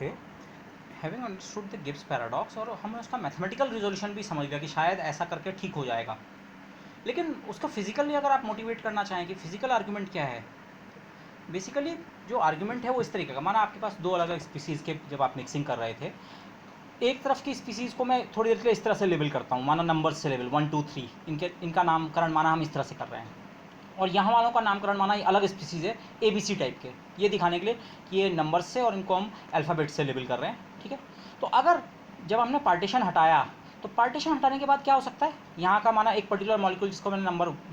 Okay, having understood the Gibbs paradox, और हमें उसका मैथमेटिकल रिजोल्यूशन भी समझ गया कि शायद ऐसा करके ठीक हो जाएगा। लेकिन उसको फिजिकली अगर आप मोटिवेट करना चाहें कि फिजिकल आर्गुमेंट क्या है, बेसिकली जो आर्गुमेंट है वो इस तरीके का, माना आपके पास दो अलग अलग स्पीसीज़ के जब आप मिक्सिंग कर रहे थे, एक तरफ की स्पीसीज़ को मैं थोड़ी देर के लिए इस तरह से लेबल करता हूँ, माना नंबर से लेबल 1 2 3, इनका नामकरण माना हम इस तरह से कर रहे हैं, और यहाँ वालों का नामकरण माना ये अलग स्पीसीज़ है ABC टाइप के, ये दिखाने के लिए कि ये नंबर से और इनको हम अल्फ़ाबेट से लेबल कर रहे हैं, ठीक है। तो अगर जब हमने पार्टीशन हटाया, तो पार्टीशन हटाने के बाद क्या हो सकता है, यहाँ का माना एक पर्टिकुलर मॉलिक्यूल जिसको मैंने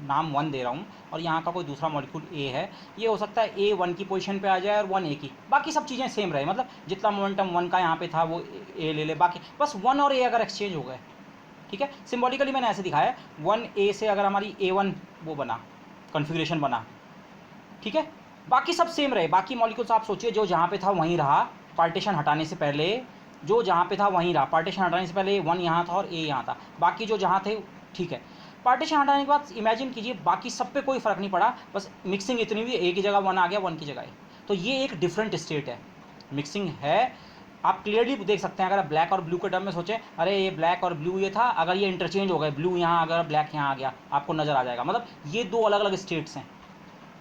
नाम 1 दे रहा हूँ, और यहाँ का कोई दूसरा मॉलिक्यूल A है, ये हो सकता है A 1 की पोजीशन पे आ जाए और 1 A की, बाकी सब चीज़ें सेम रहे, मतलब जितना मोमेंटम 1 का यहाँ पे था वो A ले ले, बाकी बस 1 और A अगर एक्सचेंज हो गए, ठीक है। सिम्बॉलिकली मैंने ऐसे दिखाया है, 1A से अगर हमारी A1 वो बना, कॉन्फ़िगरेशन बना, ठीक है, बाकी सब सेम रहे, बाकी मॉलिक्यूल्स आप सोचिए जो जहाँ पे था वहीं रहा, पार्टीशन हटाने से पहले जो जहाँ पे था वहीं रहा, पार्टीशन हटाने से पहले 1 यहाँ था और A यहाँ था, बाकी जो जहाँ थे ठीक है। पार्टीशन हटाने के बाद इमेजिन कीजिए बाकी सब पे कोई फ़र्क नहीं पड़ा, बस मिक्सिंग इतनी भी, A की जगह 1 आ गया, 1 की जगह A, तो ये एक डिफरेंट स्टेट है, मिक्सिंग है। आप क्लियरली देख सकते हैं, अगर आप ब्लैक और ब्लू के टर्म में सोचें, अरे ये ब्लैक और ब्लू ये था, अगर ये इंटरचेंज हो गए, ब्लू यहाँ अगर ब्लैक यहाँ आ गया, आपको नज़र आ जाएगा, मतलब ये दो अलग अलग स्टेट्स हैं,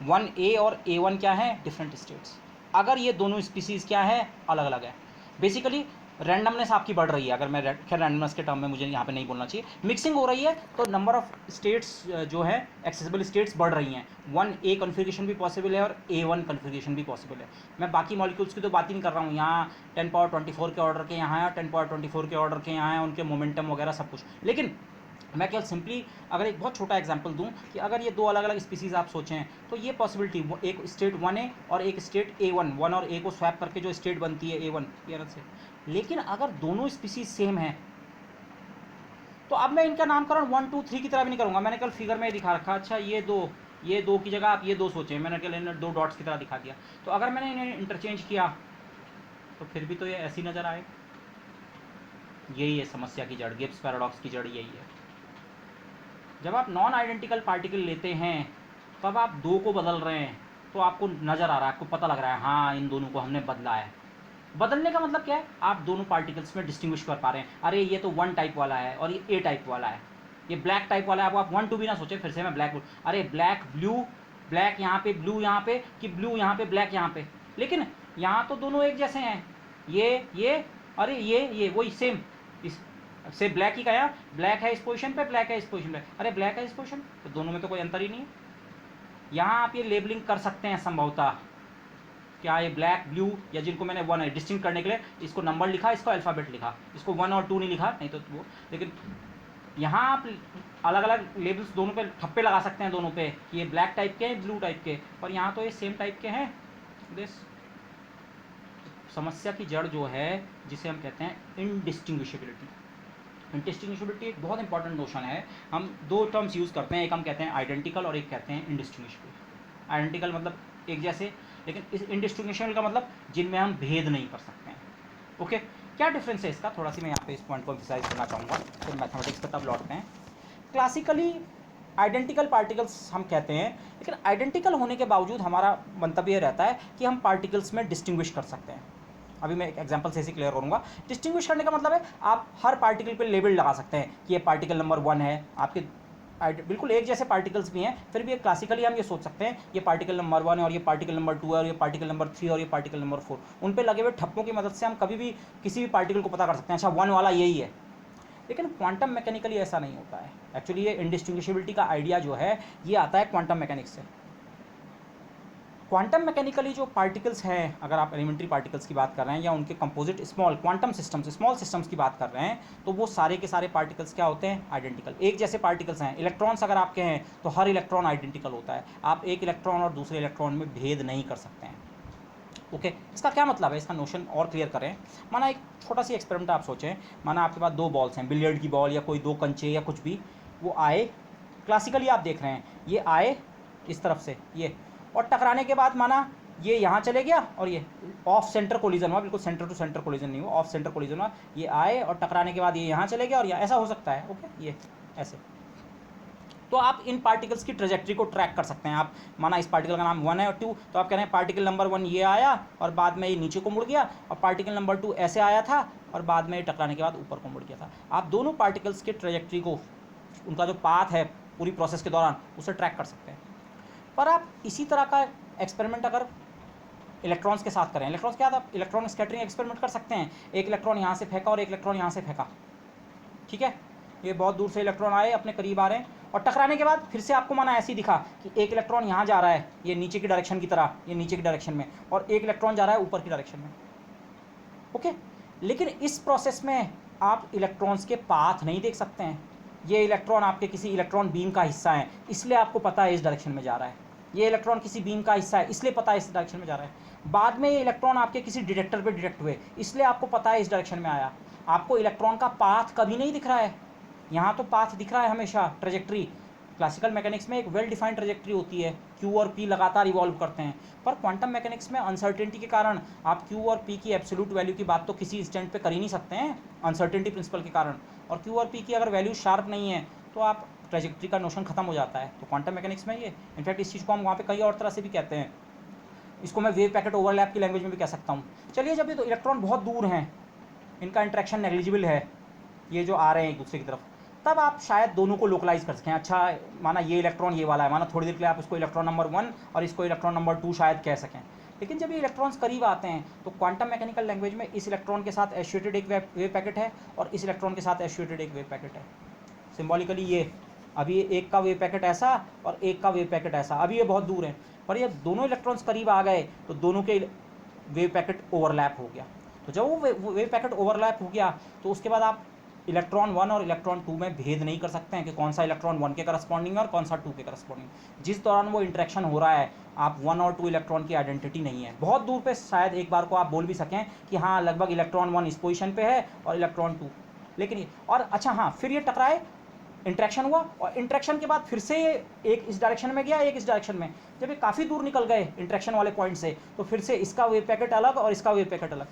1A और A1 क्या है, डिफरेंट स्टेट्स। अगर ये दोनों स्पीसीज़ क्या है, अलग अलग है। बेसिकली रैंडमनेस आपकी बढ़ रही है, अगर मैं खैर रैंडमनेस के टर्म में मुझे यहाँ पे नहीं बोलना चाहिए, मिक्सिंग हो रही है तो नंबर ऑफ स्टेट्स जो है एक्सेसिबल स्टेट्स बढ़ रही हैं, 1A कन्फिगरेशन भी पॉसिबल है और A1 कन्फिगरेशन भी पॉसिबल है। मैं बाकी मॉलिक्यूल्स की तो बात ही नहीं कर रहा हूँ, यहाँ 10^24 के ऑर्डर के यहाँ है, 10^24 के ऑर्डर के यहाँ है, उनके मोमेंटम वगैरह सब कुछ। लेकिन मैं केवल सिंपली अगर एक बहुत छोटा एग्जांपल दूं कि अगर ये दो अलग अलग स्पीसीज़ आप सोचें, तो ये पॉसिबिलिटी, एक स्टेट 1A और एक स्टेट A1, 1 और A को स्वैप करके जो स्टेट बनती है A1 ये अलग से। लेकिन अगर दोनों स्पीसीज़ सेम हैं, तो अब मैं इनका नामकरण 1 2 3 की तरह भी नहीं करूँगा, मैंने कल फिगर में दिखा रखा, अच्छा ये दो की जगह आप ये दो सोचें, मैंने कल इन्हें 2 डॉट्स की तरह दिखा दिया, तो अगर मैंने इन्हें इंटरचेंज किया तो फिर भी तो ये ऐसी नज़र आए। यही है समस्या की जड़, गिब्स पैराडॉक्स की जड़ यही है। जब आप नॉन आइडेंटिकल पार्टिकल लेते हैं, तब आप दो को बदल रहे हैं, तो आपको नज़र आ रहा है, आपको पता लग रहा है हाँ इन दोनों को हमने बदला है। बदलने का मतलब क्या है, आप दोनों पार्टिकल्स में डिस्टिंग्विश कर पा रहे हैं, अरे ये तो 1 टाइप वाला है और ये A टाइप वाला है, ये ब्लैक टाइप वाला है। अब आप 1 2 भी ना सोचें, फिर से मैं ब्लैक, अरे ब्लैक ब्लू, ब्लैक यहाँ पे ब्लू यहाँ पे, कि ब्लू यहाँ पे ब्लैक यहाँ पे, लेकिन यहाँ तो दोनों एक जैसे हैं, ये अरे ये वही सेम, इस से ब्लैक ही गया, ब्लैक है इस पोजीशन पे, ब्लैक है इस पोजीशन पे, अरे ब्लैक है इस पोजीशन, तो दोनों में तो कोई अंतर ही नहीं है। यहाँ आप ये लेबलिंग कर सकते हैं संभवतः, क्या ये ब्लैक ब्लू, या जिनको मैंने 1 है डिस्टिंक्ट करने के लिए इसको नंबर लिखा, इसको अल्फ़ाबेट लिखा, इसको 1 और 2 नहीं लिखा, नहीं तो वो, लेकिन यहाँ आप अलग अलग लेबल्स दोनों पे ठप्पे लगा सकते हैं दोनों पे कि ये ब्लैक टाइप के हैं, ब्लू टाइप के, पर यहाँ तो ये सेम टाइप के हैं। दिस समस्या की जड़ जो है, जिसे हम कहते हैं इनडिस्टिंग्विशबिलिटी। इंडिस्टिंग्विशबिलिटी एक बहुत इंपॉर्टेंट नोशन है, हम दो टर्म्स यूज़ करते हैं, एक हम कहते हैं आइडेंटिकल और एक कहते हैं इंडिस्टिंग्विशबल। आइडेंटिकल मतलब एक जैसे, लेकिन इस इंडिस्टिंग्विशबल का मतलब जिनमें हम भेद नहीं कर सकते हैं। ओके, क्या डिफरेंस है इसका, थोड़ा सी मैं यहाँ पे इस पॉइंट को एम्फसाइज करना चाहूँगा, फिर मैथमेटिक्स पे तब लौटते हैं। क्लासिकली आइडेंटिकल पार्टिकल्स हम कहते हैं, लेकिन आइडेंटिकल होने के बावजूद हमारा मंतव्य रहता है कि हम पार्टिकल्स में डिस्टिंग्विश कर सकते हैं। अभी मैं एक एग्जांपल से इसे क्लियर करूंगा। डिस्टिंग्विश करने का मतलब है आप हर पार्टिकल पे लेबल लगा सकते हैं कि ये पार्टिकल नंबर 1 है, आपके बिल्कुल एक जैसे पार्टिकल्स भी हैं, फिर भी क्लासिकली हम ये सोच सकते हैं ये पार्टिकल नंबर 1 है और ये पार्टिकल नंबर 2 है और ये पार्टिकल नंबर 3 और ये पार्टिकल नंबर 4। उन पे लगे हुए ठप्पों की मदद से हम कभी भी किसी भी पार्टिकल को पता कर सकते हैं, अच्छा 1 वाला यही है। लेकिन क्वांटम मैकेनिकली ऐसा नहीं होता है। एक्चुअली ये इंडिस्टिंग्विशबिलिटी का आइडिया जो है ये आता है क्वांटम मैकेनिक्स से। क्वांटम मैकेनिकली जो पार्टिकल्स हैं, अगर आप एलिमेंट्री पार्टिकल्स की बात कर रहे हैं या उनके composite small quantum systems, small systems की बात कर रहे हैं, तो वो सारे के सारे पार्टिकल्स क्या होते हैं, आइडेंटिकल, एक जैसे पार्टिकल्स हैं। इलेक्ट्रॉन्स अगर आपके हैं तो हर इलेक्ट्रॉन आइडेंटिकल होता है, आप एक इलेक्ट्रॉन और दूसरे इलेक्ट्रॉन में भेद नहीं कर सकते हैं। ओके, इसका क्या मतलब है, इसका नोशन और क्लियर करें। माना एक छोटा सी एक्सपेरिमेंट आप सोचें, माना आपके पास 2 बॉल्स हैं, बिलियर्ड की बॉल या कोई 2 कंचे या कुछ भी, वो आए, क्लासिकली आप देख रहे हैं ये आए इस तरफ से ये, और टकराने के बाद माना ये यहाँ चले गया और ये ऑफ सेंटर कोलिजन हुआ, बिल्कुल सेंटर टू सेंटर कोलिजन नहीं हुआ, ऑफ सेंटर कोलिजन हुआ, ये आए और टकराने के बाद ये यहाँ चले गया और यहाँ, ऐसा हो सकता है। ओके, ये ऐसे तो आप इन पार्टिकल्स की ट्रेजेक्ट्री को ट्रैक कर सकते हैं। आप माना इस पार्टिकल का नाम 1 है और 2, तो आप कह रहे हैं पार्टिकल नंबर 1 ये आया और बाद में ये नीचे को मुड़ गया, और पार्टिकल नंबर 2 ऐसे आया था और बाद में ये टकराने के बाद ऊपर को मुड़ गया था। आप दोनों पार्टिकल्स के ट्रेजेक्ट्री को, उनका जो पाथ है पूरी प्रोसेस के दौरान, उसे ट्रैक कर सकते हैं। पर आप इसी तरह का एक्सपेरिमेंट अगर इलेक्ट्रॉन्स के साथ करें, इलेक्ट्रॉन्स क्या था, आप इलेक्ट्रॉन स्कैटरिंग एक्सपेरिमेंट कर सकते हैं। एक इलेक्ट्रॉन यहाँ से फेंका और एक इलेक्ट्रॉन यहाँ से फेंका, ठीक है, ये बहुत दूर से इलेक्ट्रॉन आए, अपने करीब आ रहे हैं, और टकराने के बाद फिर से आपको माना ऐसे ही दिखा कि एक इलेक्ट्रॉन यहाँ जा रहा है, ये नीचे की डायरेक्शन की तरह, ये नीचे की डायरेक्शन में, और एक इलेक्ट्रॉन जा रहा है ऊपर की डायरेक्शन में। ओके, लेकिन इस प्रोसेस में आप इलेक्ट्रॉन्स के पाथ नहीं देख सकते हैं। ये इलेक्ट्रॉन आपके किसी इलेक्ट्रॉन बीम का हिस्सा है, इसलिए आपको पता है इस डायरेक्शन में जा रहा है। ये इलेक्ट्रॉन किसी बीम का हिस्सा है, इसलिए पता है इस डायरेक्शन में जा रहा है। बाद में ये इलेक्ट्रॉन आपके किसी डिटेक्टर पे डिटेक्ट हुए, इसलिए आपको पता है इस डायरेक्शन में आया। आपको इलेक्ट्रॉन का पाथ कभी नहीं दिख रहा है। यहाँ तो पाथ दिख रहा है हमेशा, ट्रेजेक्ट्री। क्लासिकल मैकेनिक्स में एक वेल डिफाइंड ट्रेजेक्ट्री होती है, क्यू और पी लगातार इवॉल्व करते हैं। पर क्वांटम मैकेनिक्स में अनसर्टेनिटी के कारण आप क्यू और पी की एब्सोल्यूट वैल्यू की बात तो किसी इंस्टेंट पे कर ही नहीं सकते हैं, अनसर्टेनिटी प्रिंसिपल के कारण। और क्यू और पी की अगर वैल्यू शार्प नहीं है तो आप ट्रेजेक्ट्री का नोशन खत्म हो जाता है। तो क्वांटम मैकेनिक्स में ये, इनफैक्ट इस चीज़ को हम वहाँ पे कई और तरह से भी कहते हैं। इसको मैं वेव पैकेट ओवरलैप की लैंग्वेज में भी कह सकता हूँ। चलिए, जब ये तो इलेक्ट्रॉन बहुत दूर हैं, इनका इंट्रैक्शन नेग्लिजिबल है, ये जो आ रहे हैं एक दूसरे की तरफ, तब आप शायद दोनों को लोकलाइज कर सकें। अच्छा, माना ये इलेक्ट्रॉन ये वाला है, माना थोड़ी देर के लिए आप इसको इलेक्ट्रॉन नंबर 1 और इसको इलेक्ट्रॉन नंबर 2 शायद कह सकें। लेकिन जब ये इलेक्ट्रॉन्स करीब आते हैं तो क्वांटम मैकेनिकल लैंग्वेज में इस इलेक्ट्रॉन के साथ एसोसिएटेड एक वेव पैकेट है और इस इलेक्ट्रॉन के साथ एसोसिएटेड एक वेव पैकेट है। सिम्बॉलिकली ये अभी एक का वेव पैकेट ऐसा और एक का वेव पैकेट ऐसा, अभी ये बहुत दूर है, पर ये दोनों इलेक्ट्रॉन्स करीब आ गए तो दोनों के वेव पैकेट ओवरलैप हो गया। तो जब वो वेव पैकेट ओवरलैप हो गया तो उसके बाद आप इलेक्ट्रॉन 1 और इलेक्ट्रॉन 2 में भेद नहीं कर सकते हैं कि कौन सा इलेक्ट्रॉन 1 के करस्पॉन्डिंग है और कौन सा 2 के करस्पॉन्डिंग। जिस दौरान वो इंटरेक्शन हो रहा है, आप 1 और 2 इलेक्ट्रॉन की आइडेंटिटी नहीं है। बहुत दूर पे शायद एक बार को आप बोल भी सकें कि हाँ, लगभग इलेक्ट्रॉन 1 इस पोजीशन पे है और इलेक्ट्रॉन 2, लेकिन और अच्छा हाँ, फिर ये टकराए, इंट्रैक्शन हुआ और इंट्रैक्शन के बाद फिर से एक इस डायरेक्शन में गया, एक इस डायरेक्शन में। जब ये काफ़ी दूर निकल गए इंट्रैक्शन वाले पॉइंट से, तो फिर से इसका वेव पैकेट अलग और इसका वेव पैकेट अलग।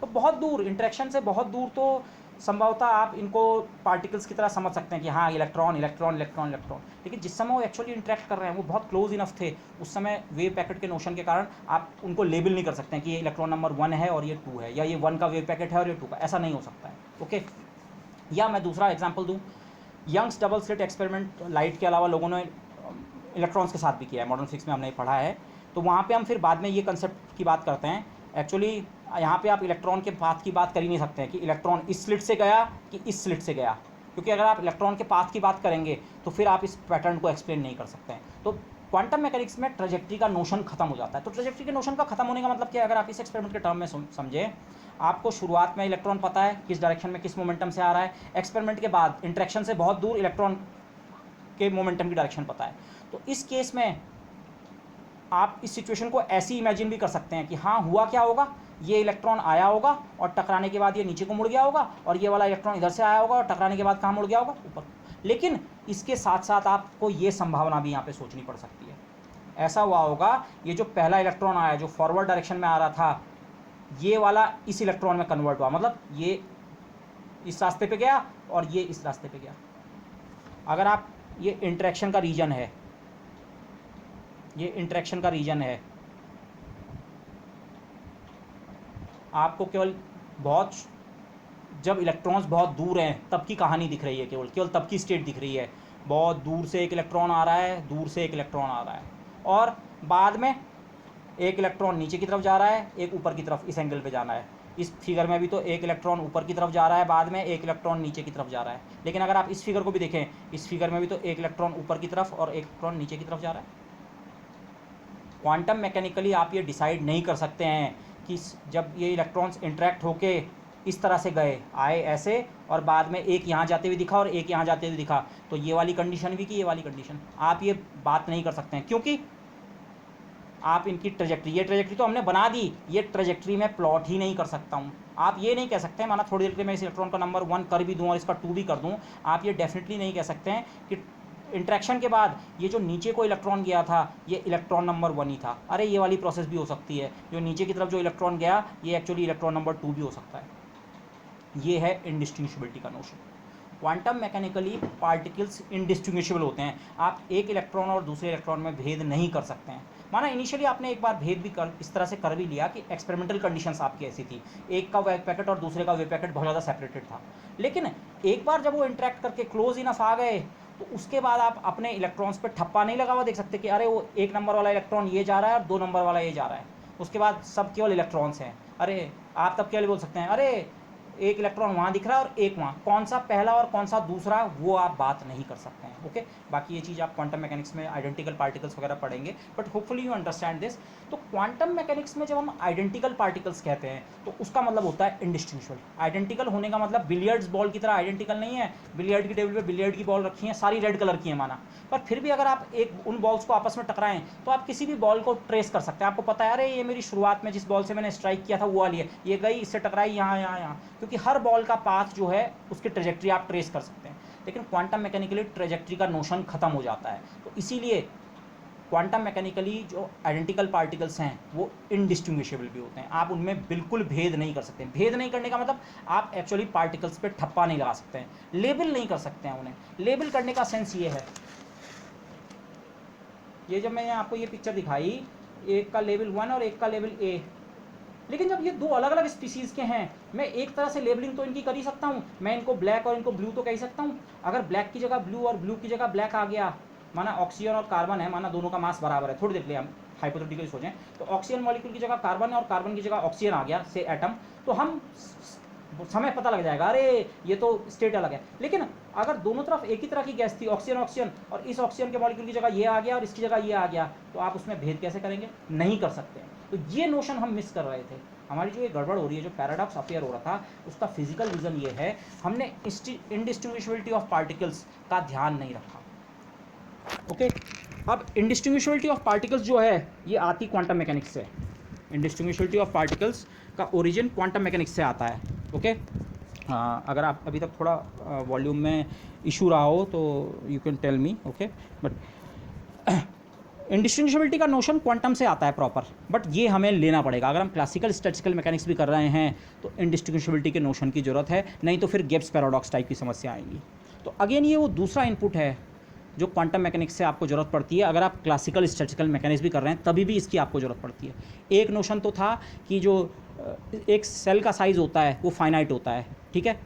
तो बहुत दूर इंट्रैक्शन से बहुत दूर, तो संभवतः आप इनको पार्टिकल्स की तरह समझ सकते हैं कि हाँ, इलेक्ट्रॉन इलेक्ट्रॉन इलेक्ट्रॉन इलेक्ट्रॉन। लेकिन जिस समय वो एक्चुअली इंटरेक्ट कर रहे हैं वो बहुत क्लोज इनफ थे, उस समय वेव पैकेट के नोशन के कारण आप उनको लेबल नहीं कर सकते हैं कि ये इलेक्ट्रॉन नंबर 1 है और ये 2 है, या ये 1 का वेव पैकेट है और ये 2 का, ऐसा नहीं हो सकता है। ओके, या मैं दूसरा एग्जाम्पल दूँ, Young's double slit experiment light के अलावा लोगों ने इलेक्ट्रॉन्स के साथ भी किया है, मॉडर्न फिजिक्स में हमने पढ़ा है। तो वहाँ पे हम फिर बाद में ये कंसेप्ट की बात करते हैं। एक्चुअली यहाँ पे आप इलेक्ट्रॉन के पाथ की बात कर ही नहीं सकते हैं कि इलेक्ट्रॉन इस स्लिट से गया कि इस स्लिट से गया, क्योंकि अगर आप इलेक्ट्रॉन के पाथ की बात करेंगे तो फिर आप इस पैटर्न को एक्सप्लेन नहीं कर सकते हैं। तो क्वांटम मैकेनिक्स में ट्रेजेक्ट्री का नोशन खत्म हो जाता है। तो ट्रेजेक्ट्री के नोशन का खत्म होने का मतलब क्या है, अगर आप इस एक्सपेरिमेंट के टर्म में समझें, आपको शुरुआत में इलेक्ट्रॉन पता है किस डायरेक्शन में किस मोमेंटम से आ रहा है, एक्सपेरिमेंट के बाद इंट्रैक्शन से बहुत दूर इलेक्ट्रॉन के मोमेंटम की डायरेक्शन पता है। तो इस केस में आप इस सिचुएशन को ऐसी इमेजिन भी कर सकते हैं कि हाँ, हुआ क्या होगा, ये इलेक्ट्रॉन आया होगा और टकराने के बाद ये नीचे को मुड़ गया होगा, और ये वाला इलेक्ट्रॉन इधर से आया होगा और टकराने के बाद कहाँ मुड़ गया होगा, ऊपर। लेकिन इसके साथ साथ आपको ये संभावना भी यहाँ पे सोचनी पड़ सकती है, ऐसा हुआ होगा ये जो पहला इलेक्ट्रॉन आया जो फॉरवर्ड डायरेक्शन में आ रहा था, ये वाला इस इलेक्ट्रॉन में कन्वर्ट हुआ, मतलब ये इस रास्ते पे गया और ये इस रास्ते पे गया। अगर आप ये इंटरेक्शन का रीजन है, ये इंटरेक्शन का रीजन है, आपको केवल बहुत जब इलेक्ट्रॉन्स बहुत दूर हैं तब की कहानी दिख रही है, केवल तब की स्टेट दिख रही है। बहुत दूर से एक इलेक्ट्रॉन आ रहा है, दूर से एक इलेक्ट्रॉन आ रहा है, और बाद में एक इलेक्ट्रॉन नीचे की तरफ जा रहा है, एक ऊपर की तरफ इस एंगल पे जाना है। इस फिगर में भी तो एक इलेक्ट्रॉन ऊपर की तरफ जा रहा है, बाद में एक इलेक्ट्रॉन नीचे की तरफ जा रहा है। लेकिन अगर आप इस फिगर को भी देखें, इस फिगर में भी तो एक इलेक्ट्रॉन ऊपर की तरफ और एक इलेक्ट्रॉन नीचे की तरफ जा रहा है। क्वांटम मैकेनिकली आप ये डिसाइड नहीं कर सकते हैं कि जब ये इलेक्ट्रॉन्स इंटरेक्ट होके इस तरह से गए, आए ऐसे, और बाद में एक यहाँ जाते हुए दिखा और एक यहाँ जाते हुए दिखा, तो ये वाली कंडीशन भी कि ये वाली कंडीशन, आप ये बात नहीं कर सकते हैं, क्योंकि आप इनकी ट्रेजेक्ट्री, ये ट्रेजेक्ट्री तो हमने बना दी, ये ट्रेजेक्ट्री में प्लॉट ही नहीं कर सकता हूँ। आप ये नहीं कह सकते हैं, माना थोड़ी देर के मैं इस इलेक्ट्रॉन का नंबर 1 कर भी दूँ और इसका 2 भी कर दूँ, आप ये डेफिनेटली नहीं कह सकते हैं कि इंट्रैक्शन के बाद ये जो नीचे को इलेक्ट्रॉन गया था ये इलेक्ट्रॉन नंबर 1 ही था। अरे ये वाली प्रोसेस भी हो सकती है, जो नीचे की तरफ जो इलेक्ट्रॉन गया ये एक्चुअली इलेक्ट्रॉन नंबर 2 भी हो सकता है। ये है इंडिस्टिंग्विशबिलिटी का notion. Quantum mechanically particles indistinguishable होते हैं। आप एक इलेक्ट्रॉन और दूसरे इलेक्ट्रॉन में भेद नहीं कर सकते हैं। माना इनिशियली आपने एक बार भेद भी कर इस तरह से कर भी लिया कि एक्सपेरिमेंटल कंडीशंस आपकी ऐसी थी, एक का वेव पैकेट और दूसरे का वेव पैकेट बहुत ज़्यादा सेपरेटेड था, लेकिन एक बार जब वो इंटरेक्ट करके क्लोज इनफ आ गए तो उसके बाद आप अपने इलेक्ट्रॉन्स पे ठप्पा नहीं लगा हुआ देख सकते कि अरे वो 1 नंबर वाला इलेक्ट्रॉन ये जा रहा है और 2 नंबर वाला ये जा रहा है, उसके बाद सब केवल इलेक्ट्रॉन्स हैं। अरे आप तब केवल बोल सकते हैं अरे एक इलेक्ट्रॉन वहाँ दिख रहा है और एक वहाँ, कौन सा पहला और कौन सा दूसरा वो आप बात नहीं कर सकते हैं। ओके, बाकी ये चीज़ आप क्वांटम मैकेनिक्स में आइडेंटिकल पार्टिकल्स वगैरह पढ़ेंगे, but hopefully you understand this. तो क्वांटम मैकेनिक्स में जब हम आइडेंटिकल पार्टिकल्स कहते हैं तो उसका मतलब होता है इंडिस्टिंग्विशेबल। आइडेंटिकल होने का मतलब बिलियर्ड्स बॉल की तरह आइडेंटिकल नहीं है, बिलियर्ड की टेबल पे बिलियर्ड की बॉल रखी है, सारी रेड कलर की है माना, पर फिर भी अगर आप एक उन बॉल्स को आपस में टकराएं तो आप किसी भी बॉल को ट्रेस कर सकते हैं। आपको पता है अरे ये मेरी शुरुआत में जिस बॉल से मैंने स्ट्राइक किया था वो वाली है, ये गई इससे टकराई यहाँ यहाँ यहाँ, क्योंकि हर बॉल का पाथ जो है उसकी ट्रेजेक्ट्री आप ट्रेस कर सकते हैं। लेकिन क्वांटम मैकेनिकली ट्रेजेक्ट्री का नोशन खत्म हो जाता है, तो इसीलिए क्वांटम मैकेनिकली जो आइडेंटिकल पार्टिकल्स हैं वो इनडिस्टिंग्विशेबल भी होते हैं। आप उनमें बिल्कुल भेद नहीं कर सकते। भेद नहीं करने का मतलब आप एक्चुअली पार्टिकल्स पे ठप्पा नहीं लगा सकते हैं, लेबल नहीं कर सकते हैं उन्हें। लेबल करने का सेंस ये है, ये जब मैंने आपको ये पिक्चर दिखाई, एक का लेवल 1 और एक का लेवल ए, लेकिन जब ये दो अलग अलग स्पीसीज़ के हैं, मैं एक तरह से लेबलिंग तो इनकी कर ही सकता हूँ, मैं इनको ब्लैक और इनको ब्लू तो कह ही सकता हूँ। अगर ब्लैक की जगह ब्लू और ब्लू की जगह ब्लैक आ गया, माना ऑक्सीजन और कार्बन है, माना दोनों का मास बराबर है, थोड़ी देर के लिए हम हाइपोथेटिकली सोचें, तो ऑक्सीजन मॉलिक्यूल की जगह कार्बन है और कार्बन की जगह ऑक्सीजन आ गया से एटम, तो हम समय पता लग जाएगा अरे ये तो स्टेट अलग है। लेकिन अगर दोनों तरफ एक ही तरह की गैस थी, ऑक्सीजन ऑक्सीजन, और इस ऑक्सीजन के मॉलिक्यूल की जगह ये आ गया और इसकी जगह ये आ गया, तो आप उसमें भेद कैसे करेंगे? नहीं कर सकते। तो ये नोशन हम मिस कर रहे थे। हमारी जो ये गड़बड़ हो रही है, जो पैराडॉक्स अपियर हो रहा था, उसका फिजिकल रीज़न ये है, हमने इंडिस्टिंग्विशबिलिटी ऑफ पार्टिकल्स का ध्यान नहीं रखा। ओके, अब इंडिस्टिंग्विशबिलिटी ऑफ पार्टिकल्स जो है ये आती क्वांटम मैकेनिक्स से। इंडिस्टिंग्विशबिलिटी ऑफ पार्टिकल्स का ओरिजिन क्वांटम मैकेनिक्स से आता है। ओके, अगर आप अभी तक थोड़ा वॉल्यूम में इशू रहा हो तो you can tell me. Okay, but indistinguishability का नोशन क्वांटम से आता है प्रॉपर, बट ये हमें लेना पड़ेगा। अगर हम क्लासिकल स्टैटिस्टिकल मैकेनिक्स भी कर रहे हैं तो इंडिस्टिंग्विशबिलिटी के नोशन की ज़रूरत है, नहीं तो फिर गिब्स पैराडॉक्स टाइप की समस्या आएंगी। तो अगेन ये वो दूसरा इनपुट है जो क्वांटम मैकेनिक्स से आपको ज़रूरत पड़ती है। अगर आप क्लासिकल स्टैटिस्टिकल मैकेनिक्स भी कर रहे हैं तभी भी इसकी आपको ज़रूरत पड़ती है। एक नोशन तो था कि जो एक सेल का साइज़ होता है वो फाइनाइट होता है, ठीक है,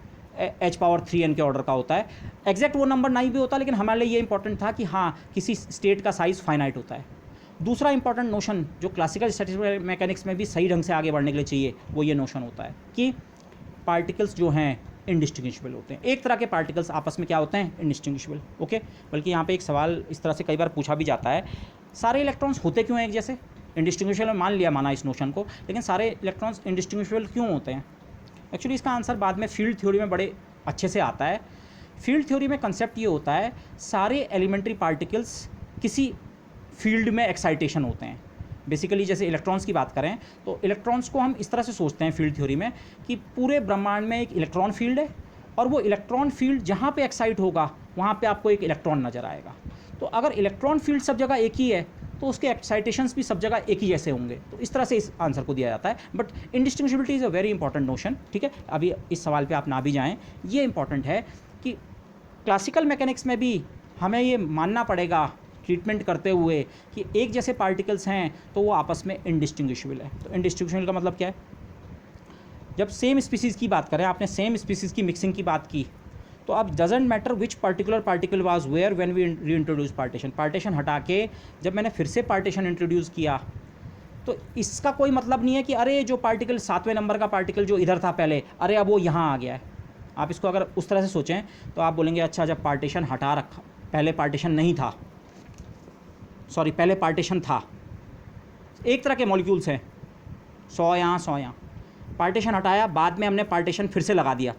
H⁻3n के ऑर्डर का होता है। एग्जैक्ट वो नंबर नहीं भी होता, लेकिन हमारे लिए ये इंपॉर्टेंट था कि हाँ किसी स्टेट का साइज़ फाइनाइट होता है। दूसरा इंपॉर्टेंट नोशन जो क्लासिकल स्टैटिस्टिकल मैकेनिक्स में भी सही ढंग से आगे बढ़ने के लिए चाहिए, वो ये नोशन होता है कि पार्टिकल्स जो हैं इंडिस्टिंग्विशबल होते हैं। एक तरह के पार्टिकल्स आपस में क्या होते हैं? इंडिस्टिंग्विशबल। ओके, बल्कि यहाँ पे एक सवाल इस तरह से कई बार पूछा भी जाता है, सारे इलेक्ट्रॉन्स होते क्यों हैं एक जैसे? इंडिस्टिंग्विशबल मान लिया, माना इस नोशन को, लेकिन सारे इलेक्ट्रॉन्स इंडिस्टिंग्विशबल क्यों होते हैं? एक्चुअली इसका आंसर बाद में फील्ड थ्योरी में बड़े अच्छे से आता है। फील्ड थ्योरी में कंसेप्ट ये होता है, सारे एलिमेंट्री पार्टिकल्स किसी फील्ड में एक्साइटेशन होते हैं। बेसिकली जैसे इलेक्ट्रॉन्स की बात करें तो इलेक्ट्रॉन्स को हम इस तरह से सोचते हैं फील्ड थ्योरी में कि पूरे ब्रह्मांड में एक इलेक्ट्रॉन फील्ड है, और वो इलेक्ट्रॉन फील्ड जहाँ पे एक्साइट होगा वहाँ पे आपको एक इलेक्ट्रॉन नज़र आएगा। तो अगर इलेक्ट्रॉन फील्ड सब जगह एक ही है तो उसके एक्साइटेशंस भी सब जगह एक ही जैसे होंगे। तो इस तरह से इस आंसर को दिया जाता है। But indistinguishability is a very important notion, ठीक है। अभी इस सवाल पे आप ना भी जाएं, ये इंपॉर्टेंट है कि क्लासिकल मैकेनिक्स में भी हमें ये मानना पड़ेगा ट्रीटमेंट करते हुए कि एक जैसे पार्टिकल्स हैं तो वो आपस में इंडिस्टिंग्विशबल है। तो इंडिस्टिंग्विशबल का मतलब क्या है? जब सेम स्पीसीज़ की बात करें, आपने सेम स्पीसीज़ की मिक्सिंग की बात की, तो अब doesn't matter which particular particle was where when we reintroduce partition. Partition हटा के जब मैंने फिर से पार्टीशन इंट्रोड्यूस किया तो इसका कोई मतलब नहीं है कि अरे जो पार्टिकल 7वें नंबर का पार्टिकल जो इधर था पहले, अरे अब वो यहाँ आ गया है। आप इसको अगर उस तरह से सोचें तो आप बोलेंगे अच्छा जब पार्टीशन हटा रखा, पहले पार्टीशन नहीं था, सॉरी पहले पार्टीशन था, एक तरह के मॉलिक्यूल्स हैं, 100 यहाँ 100 यहाँ, पार्टीशन हटाया, बाद में हमने पार्टीशन फिर से लगा दिया,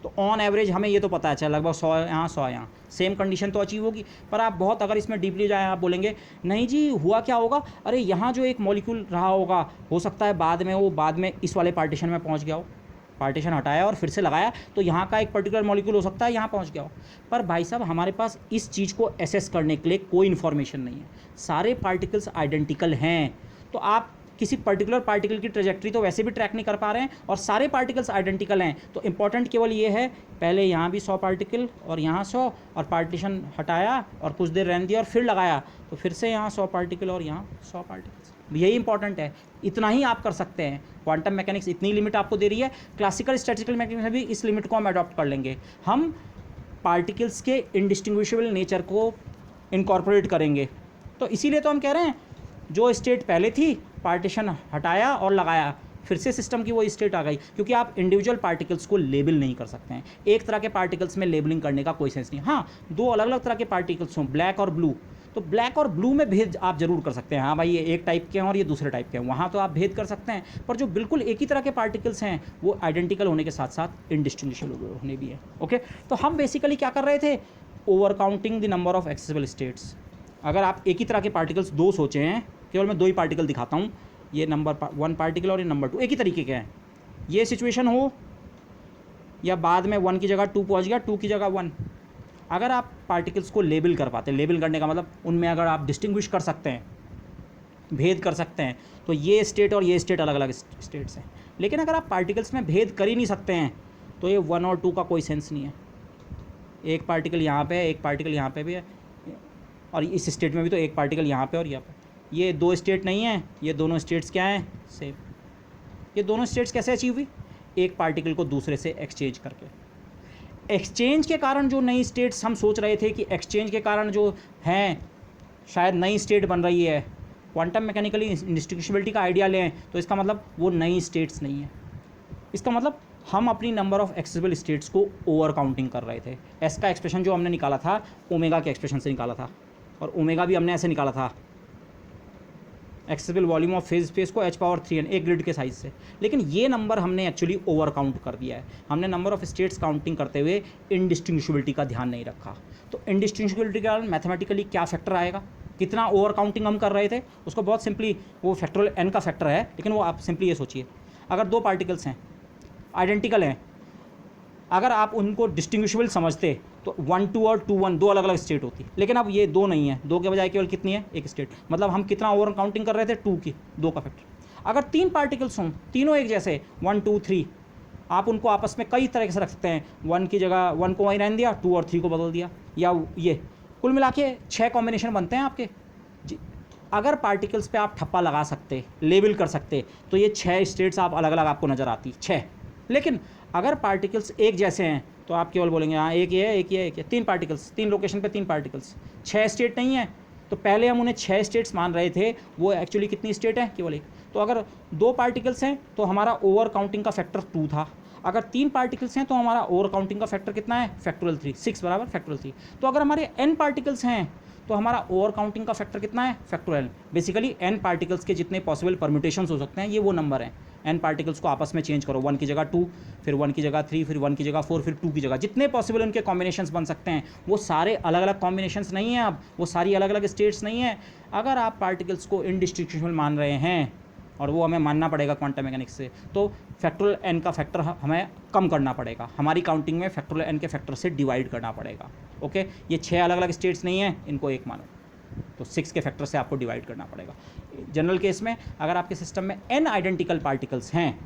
तो ऑन एवरेज हमें ये तो पता है लगभग 100 यहाँ 100 यहाँ, सेम कंडीशन तो अचीव होगी। पर आप बहुत अगर इसमें डीपली जाएँ, आप बोलेंगे नहीं जी हुआ क्या होगा, अरे यहाँ जो एक मॉलिक्यूल रहा होगा हो सकता है बाद में वो बाद में इस वाले पार्टीशन में पहुँच गया हो, पार्टीशन हटाया और फिर से लगाया तो यहाँ का एक पर्टिकुलर मॉलिक्यूल हो सकता है यहाँ पहुँच गया हो। पर भाई साहब हमारे पास इस चीज़ को एसेस करने के लिए कोई इन्फॉर्मेशन नहीं है, सारे पार्टिकल्स आइडेंटिकल हैं। तो आप किसी पर्टिकुलर पार्टिकल की ट्रेजेक्ट्री तो वैसे भी ट्रैक नहीं कर पा रहे हैं और सारे पार्टिकल्स आइडेंटिकल हैं, तो इंपॉर्टेंट केवल ये है पहले यहाँ भी 100 पार्टिकल और यहाँ 100 और पार्टीशन हटाया और कुछ देर रहने दिया और फिर लगाया तो फिर से यहाँ 100 पार्टिकल और यहाँ 100 पार्टिकल्स, यही इंपॉर्टेंट है। इतना ही आप कर सकते हैं। क्वांटम मैकेनिक्स इतनी लिमिट आपको दे रही है, क्लासिकल स्टैटिस्टिकल मैकेनिक्स में भी इस लिमिट को हम अडॉप्ट कर लेंगे। हम पार्टिकल्स के इंडिस्टिंग्विशेबल नेचर को इनकॉर्पोरेट करेंगे। तो इसीलिए तो हम कह रहे हैं जो स्टेट पहले थी पार्टीशन हटाया और लगाया, फिर से सिस्टम की वो स्टेट आ गई, क्योंकि आप इंडिविजुअल पार्टिकल्स को लेबल नहीं कर सकते हैं। एक तरह के पार्टिकल्स में लेबलिंग करने का कोई सेंस नहीं। हाँ, दो अलग अलग तरह के पार्टिकल्स हों, ब्लैक और ब्लू, तो ब्लैक और ब्लू में भेद आप जरूर कर सकते हैं। हाँ भाई, ये एक टाइप के हैं और ये दूसरे टाइप के हैं, वहाँ तो आप भेद कर सकते हैं। पर जो बिल्कुल एक ही तरह के पार्टिकल्स हैं वो आइडेंटिकल होने के साथ साथ इंडिस्टिंग्विशेबल होने भी है। ओके, तो हम बेसिकली क्या कर रहे थे, over counting the number of accessible states. अगर आप एक ही तरह के पार्टिकल्स दो सोचे हैं, केवल मैं दो ही पार्टिकल दिखाता हूँ, ये नंबर 1 पार्टिकल और ये नंबर 2 एक ही तरीके के हैं, ये सिचुएशन हो या बाद में 1 की जगह 2 पहुँच गया, 2 की जगह 1, अगर आप पार्टिकल्स को लेबल कर पाते हैं, लेबल करने का मतलब उनमें अगर आप डिस्टिंग्विश कर सकते हैं, भेद कर सकते हैं, तो ये स्टेट और ये स्टेट अलग अलग स्टेट्स हैं। लेकिन अगर आप पार्टिकल्स में भेद कर ही नहीं सकते हैं तो ये 1 और 2 का कोई सेंस नहीं है। एक पार्टिकल यहाँ पे है, एक पार्टिकल यहाँ पे भी है, और इस स्टेट में भी तो एक पार्टिकल यहाँ पे और यहाँ पे, ये दो स्टेट नहीं है, ये दोनों स्टेट्स क्या हैं, सेम। ये दोनों स्टेट्स कैसे अचीव हुई, एक पार्टिकल को दूसरे से एक्सचेंज करके। एक्सचेंज के कारण जो नई स्टेट्स हम सोच रहे थे कि एक्सचेंज के कारण जो हैं शायद नई स्टेट बन रही है, क्वांटम मैकेनिकली इंडिस्टिंग्विशबिलिटी का आइडिया लें तो इसका मतलब वो नई स्टेट्स नहीं है। इसका मतलब हम अपनी नंबर ऑफ एक्सेसिबल स्टेट्स को ओवर काउंटिंग कर रहे थे। एस का एक्सप्रेशन जो हमने निकाला था ओमेगा के एक्सप्रेशन से निकाला था, और ओमेगा भी हमने ऐसे निकाला था, accessible volume of phase space को h⁻3n एक ग्रिड के साइज से। लेकिन ये नंबर हमने एक्चुअली ओवर काउंट कर दिया है। हमने नंबर ऑफ स्टेट्स काउंटिंग करते हुए इंडिस्टिंग्विशबिलिटी का ध्यान नहीं रखा। तो इंडिस्टिंग्विशबिलिटी का मैथमेटिकली क्या फैक्टर आएगा, कितना ओवर काउंटिंग हम कर रहे थे, उसको बहुत सिंपली, वो फैक्टोरियल n का फैक्टर है, लेकिन वो आप सिंपली ये सोचिए, अगर दो पार्टिकल्स हैं आइडेंटिकल हैं, अगर आप उनको डिस्टिंग्विशेबल समझते तो 1 2 और 2 1 दो अलग अलग स्टेट होती, लेकिन अब ये दो नहीं है, दो के बजाय केवल कितनी है, एक स्टेट। मतलब हम कितना ओवर काउंटिंग कर रहे थे, 2 की, 2 का फैक्टर। अगर 3 पार्टिकल्स हों, तीनों एक जैसे 1 2 3, आप उनको आपस में कई तरह से रख सकते हैं। 1 की जगह 1 को वहीं रहने दिया, 2 और 3 को बदल दिया, या ये कुल मिला के 6 कॉम्बिनेशन बनते हैं आपके जी। अगर पार्टिकल्स पे आप ठप्पा लगा सकते, लेबल कर सकते, तो ये 6 स्टेट्स आप अलग अलग आपको नज़र आती, 6। लेकिन अगर पार्टिकल्स एक जैसे हैं तो आप केवल बोलेंगे हाँ एक ये है, एक ये है, एक ये। 3 पार्टिकल्स, 3 लोकेशन पे 3 पार्टिकल्स, 6 स्टेट नहीं है। तो पहले हम उन्हें 6 स्टेट्स मान रहे थे, वो एक्चुअली कितनी स्टेट है, केवल एक। तो अगर 2 पार्टिकल्स हैं तो हमारा ओवर काउंटिंग का फैक्टर 2 था। अगर 3 पार्टिकल्स हैं तो हमारा ओवर काउंटिंग का फैक्टर कितना है, फैक्टोरियल 3, 6 बराबर फैक्टोरियल 3। तो अगर हमारे n पार्टिकल्स हैं तो हमारा ओवर काउंटिंग का फैक्टर कितना है, फैक्टोरियल। बेसिकली n पार्टिकल्स के जितने पॉसिबल परम्यूटेशंस हो सकते हैं ये वो नंबर हैं। n पार्टिकल्स को आपस में चेंज करो, 1 की जगह 2, फिर 1 की जगह 3, फिर 1 की जगह 4, फिर 2 की जगह, जितने पॉसिबल उनके कॉम्बिनेशंस बन सकते हैं, वो सारे अलग अलग कॉम्बिनेशंस नहीं हैं, अब वो सारी अलग अलग स्टेट्स नहीं हैं। अगर आप पार्टिकल्स को इंडिस्टिंग्विशेबल मान रहे हैं, और वो हमें मानना पड़ेगा क्वांटम मैकेनिक्स से, तो फैक्टोरियल n का फैक्टर हमें कम करना पड़ेगा। हमारी काउंटिंग में फैक्टोरियल n के फैक्टर से डिवाइड करना पड़ेगा। ओके, ये 6 अलग अलग स्टेट्स नहीं हैं, इनको एक मानो, तो 6 के फैक्टर से आपको डिवाइड करना पड़ेगा। जनरल केस में अगर आपके सिस्टम में n आइडेंटिकल पार्टिकल्स हैं,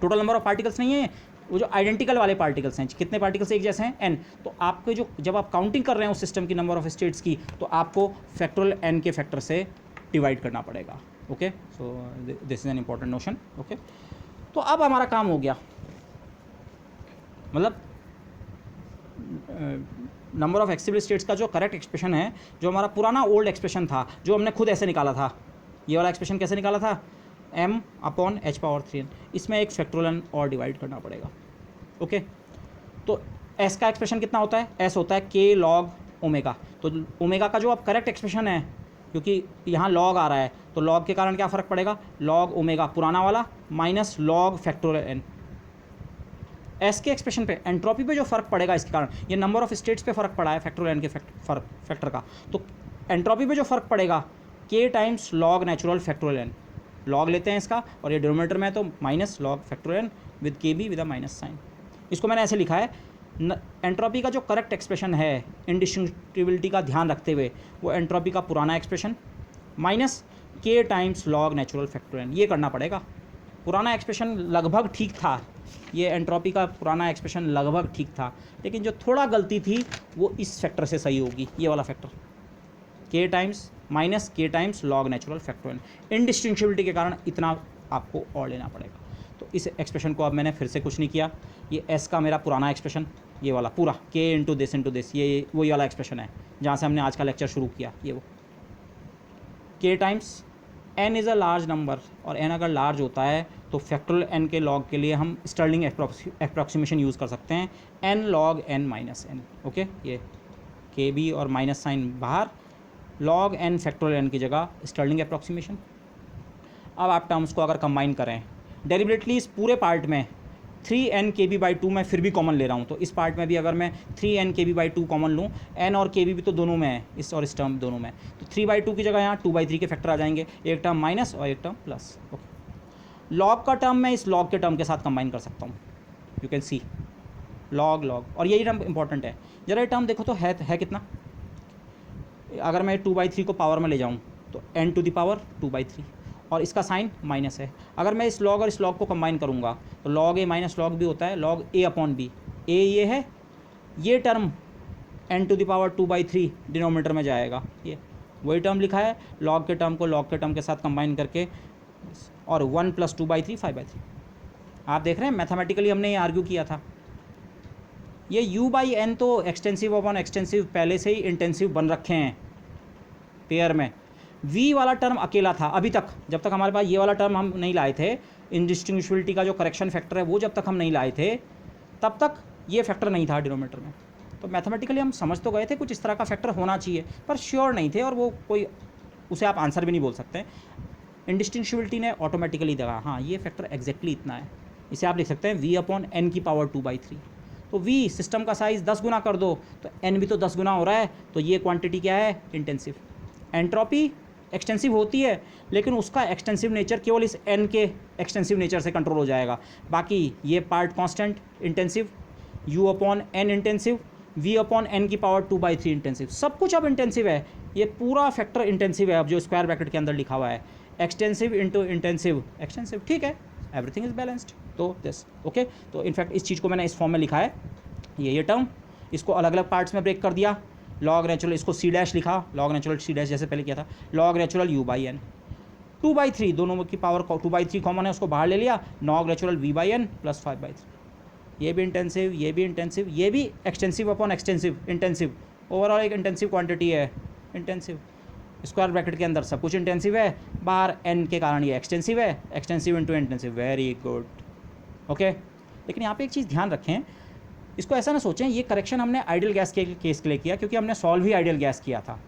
टोटल नंबर ऑफ पार्टिकल्स नहीं है, वो जो आइडेंटिकल वाले पार्टिकल्स हैं, कितने पार्टिकल्स एक जैसे हैं, n, तो आपके जो जब आप काउंटिंग कर रहे हैं उस सिस्टम की नंबर ऑफ स्टेट्स की, तो आपको फैक्टोरियल n के फैक्टर से डिवाइड करना पड़ेगा। Okay, so this is an important notion. Okay, तो अब हमारा काम हो गया, मतलब नंबर ऑफ एक्सेसिबल स्टेट्स का जो करेक्ट एक्सप्रेशन है, जो हमारा पुराना ओल्ड एक्सप्रेशन था, जो हमने खुद ऐसे निकाला था, ये वाला एक्सप्रेशन कैसे निकाला था, m/h⁻3n, इसमें एक फैक्टोरियल n और डिवाइड करना पड़ेगा। ओके, तो s का एक्सप्रेशन कितना होता है, s होता है k log ओमेगा। तो ओमेगा का जो अब करेक्ट एक्सप्रेशन है, क्योंकि यहाँ लॉग आ रहा है, तो लॉग के कारण क्या फ़र्क पड़ेगा, लॉग ओमेगा पुराना वाला minus log factorial n। S के एक्सप्रेशन पे एंट्रोपी पे जो फ़र्क पड़ेगा इसके कारण, ये नंबर ऑफ स्टेट्स पे फ़र्क पड़ा है फैक्टोरियल n के फैक्टर का, तो एंट्रोपी पे जो फ़र्क पड़ेगा k times log natural factorial n, log लेते हैं इसका, और ये डिनोमिनेटर में है तो minus log factorial with k B with a minus sign. इसको मैंने ऐसे लिखा है, एंट्रोपी का जो करेक्ट एक्सप्रेशन है इंडिस्टिंग्विशबिलिटी का ध्यान रखते हुए, वो एंट्रोपी का पुराना एक्सप्रेशन माइनस के times log natural factor n, ये करना पड़ेगा। पुराना एक्सप्रेशन लगभग ठीक था, ये एंट्रोपी का पुराना एक्सप्रेशन लगभग ठीक था, लेकिन जो थोड़ा गलती थी वो इस फैक्टर से सही होगी, ये वाला फैक्टर के टाइम्स माइनस के times log natural factor N. Indistinguishability के कारण इतना आपको और लेना पड़ेगा। तो इस एक्सप्रेशन को अब मैंने फिर से कुछ नहीं किया, ये एस का मेरा पुराना एक्सप्रेशन, ये वाला पूरा के इंटू दिस, ये वही वाला एक्सप्रेशन है जहाँ से हमने आज का लेक्चर शुरू किया। ये वो k times n is a large number, और एन अगर लार्ज होता है तो फैक्टोरियल एन के लॉग के लिए हम स्टर्लिंग अप्रॉक्सीमेशन यूज़ कर सकते हैं, n log n minus n. Okay, ये के बी और माइनस साइन बाहर, लॉग एन फैक्टोरियल एन की जगह स्टर्लिंग अप्रॉक्सीमेशन। अब आप टर्म्स को अगर कंबाइन करें डेरिवेटली इस पूरे पार्ट में 3n kb/2 मैं फिर भी कॉमन ले रहा हूँ, तो इस पार्ट में भी अगर मैं 3n kb/2 कॉमन लूँ, n और kb भी तो दोनों में है, इस और इस टर्म दोनों में, तो 3/2 की जगह यहाँ 2/3 के फैक्टर आ जाएंगे, एक टर्म माइनस और एक टर्म प्लस। ओके, लॉग का टर्म मैं इस लॉग के टर्म के साथ कंबाइन कर सकता हूँ, यू कैन सी लॉग, और यही टर्म इंपॉर्टेंट है। जरा ये टर्म देखो तो है कितना, अगर मैं 2/3 को पावर में ले जाऊँ तो n टू द पावर 2/3, और इसका साइन माइनस है। अगर मैं इस लॉग और इस लॉग को कंबाइन करूँगा तो log a minus log b होता है, log a upon b, a ये है, ये term n to the power 2/3 denominator में जाएगा, ये वही टर्म लिखा है, लॉग के टर्म को लॉग के टर्म के साथ कंबाइन करके, और 1 + 2/3 5/3। आप देख रहे हैं मैथमेटिकली हमने ये आर्ग्यू किया था। ये u/n तो एक्सटेंसिव अपॉन एक्सटेंसिव पहले से ही इंटेंसिव बन रखे हैं पेयर में, v वाला टर्म अकेला था अभी तक, जब तक हमारे पास ये वाला टर्म हम नहीं लाए थे, इनडिस्टिंग्विशबिलिटी का जो करेक्शन फैक्टर है वो जब तक हम नहीं लाए थे तब तक ये फैक्टर नहीं था डिनोमिनेटर में। तो मैथमेटिकली हम समझ तो गए थे कुछ इस तरह का फैक्टर होना चाहिए, पर श्योर नहीं थे, और वो कोई उसे आप आंसर भी नहीं बोल सकते। इनडिस्टिंग्विशबिलिटी ने ऑटोमेटिकली देखा हाँ ये फैक्टर एग्जैक्टली इतना है, इसे आप लिख सकते हैं v/n की पावर 2/3। तो v सिस्टम का साइज़ 10 गुना कर दो तो n भी तो 10 गुना हो रहा है, तो ये क्वांटिटी क्या है, इंटेंसिव। एंट्रोपी एक्सटेंसिव होती है, लेकिन उसका एक्सटेंसिव नेचर केवल इस n के एक्सटेंसिव नेचर से कंट्रोल हो जाएगा, बाकी ये part constant intensive, u/n intensive, v/n की पावर 2/3 इंटेंसिव, सब कुछ अब इंटेंसिव है, ये पूरा फैक्टर इंटेंसिव है अब जो स्क्वायर ब्रैकेट के अंदर लिखा हुआ है, एक्सटेंसिव इंटू इंटेंसिव एक्सटेंसिव, ठीक है, एवरीथिंग इज बैलेंस्ड। तो दिस ओके, तो इनफैक्ट इस चीज़ को मैंने इस फॉर्म में लिखा है, ये टर्म, इसको अलग अलग पार्ट्स में ब्रेक कर दिया, लॉग नेचुरल, इसको सी डैश लिखा, लॉग नेचुरल सी डैश जैसे पहले किया था, लॉग नेचुरल u/n, 2/3 दोनों की पावर 2/3 कॉमन है, उसको बाहर ले लिया, लॉग नेचुरल v/n + 5/3, ये भी इंटेंसिव, ये भी इंटेंसिव, ये भी extensive upon extensive intensive, overall एक इंटेंसिव क्वांटिटी है, इंटेंसिव स्क्वायर ब्रैकेट के अंदर सब कुछ इंटेंसिव है, बाहर n के कारण ये एक्सटेंसिव है, extensive into intensive, very good. Okay, लेकिन यहाँ पे एक चीज़ ध्यान रखें, इसको ऐसा ना सोचें ये करेक्शन हमने आइडियल गैस के केस के लिए किया, क्योंकि हमने सॉल्व ही आइडियल गैस किया था।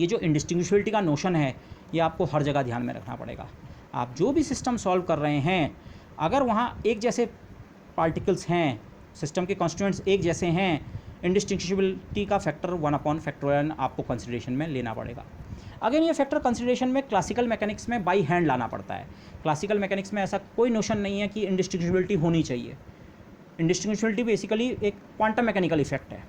ये जो इंडिस्टिंग्विशबिलिटी का नोशन है ये आपको हर जगह ध्यान में रखना पड़ेगा। आप जो भी सिस्टम सॉल्व कर रहे हैं, अगर वहाँ एक जैसे पार्टिकल्स हैं, सिस्टम के कॉन्स्टिट्यूएंट्स एक जैसे हैं, इंडिस्टिंग्विशबिलिटी का फैक्टर 1/n आपको कंसिडरेशन में लेना पड़ेगा। अगेन ये फैक्टर कंसिडरेशन में क्लासिकल मैकेनिक्स में बाई हैंड लाना पड़ता है। क्लासिकल मैकेनिक्स में ऐसा कोई नोशन नहीं है कि इंडिस्टिंग्विशबिलिटी होनी चाहिए। इंडिस्टिंग्विशबिलिटी बेसिकली एक क्वांटम मैकेनिकल इफेक्ट है।